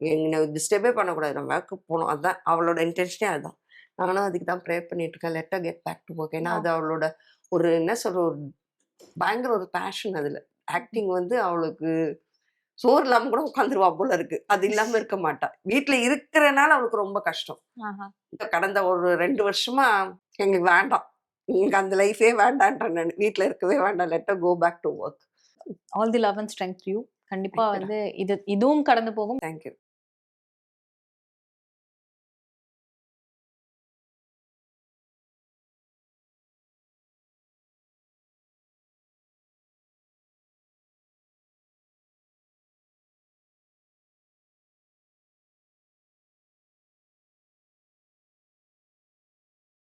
என்னை டிஸ்டர்பே பண்ணக்கூடாது, நம்ம வேலைக்கு போகணும். அதுதான் அவளோட இன்டென்ஷனே அதுதான். நானும் அதுக்கு தான் ப்ரே பண்ணிட்டு இருக்கேன். Let her get back to work. ஏன்னா அது அவளோட ஒரு என்ன சொல்ற ஒரு பயங்கர ஒரு பேஷன். அதில் ஆக்டிங் வந்து அவளுக்கு சோறு இல்லாமல் கூட உட்காந்துருவா போல இருக்கு. அது இல்லாமல் இருக்க மாட்டா. வீட்டில் இருக்கிறனால அவளுக்கு ரொம்ப கஷ்டம். இந்த கடந்த ஒரு 2 வருஷமா எங்களுக்கு வேண்டாம், எங்களுக்கு அந்த லைஃபே வேண்டான்றேன், நான் வீட்டில் இருக்கவே வேண்டாம், let her go back to work. All the love and strength you. கண்டிப்பா வந்து இதுவும் கடந்து போகும். தேங்க்யூ.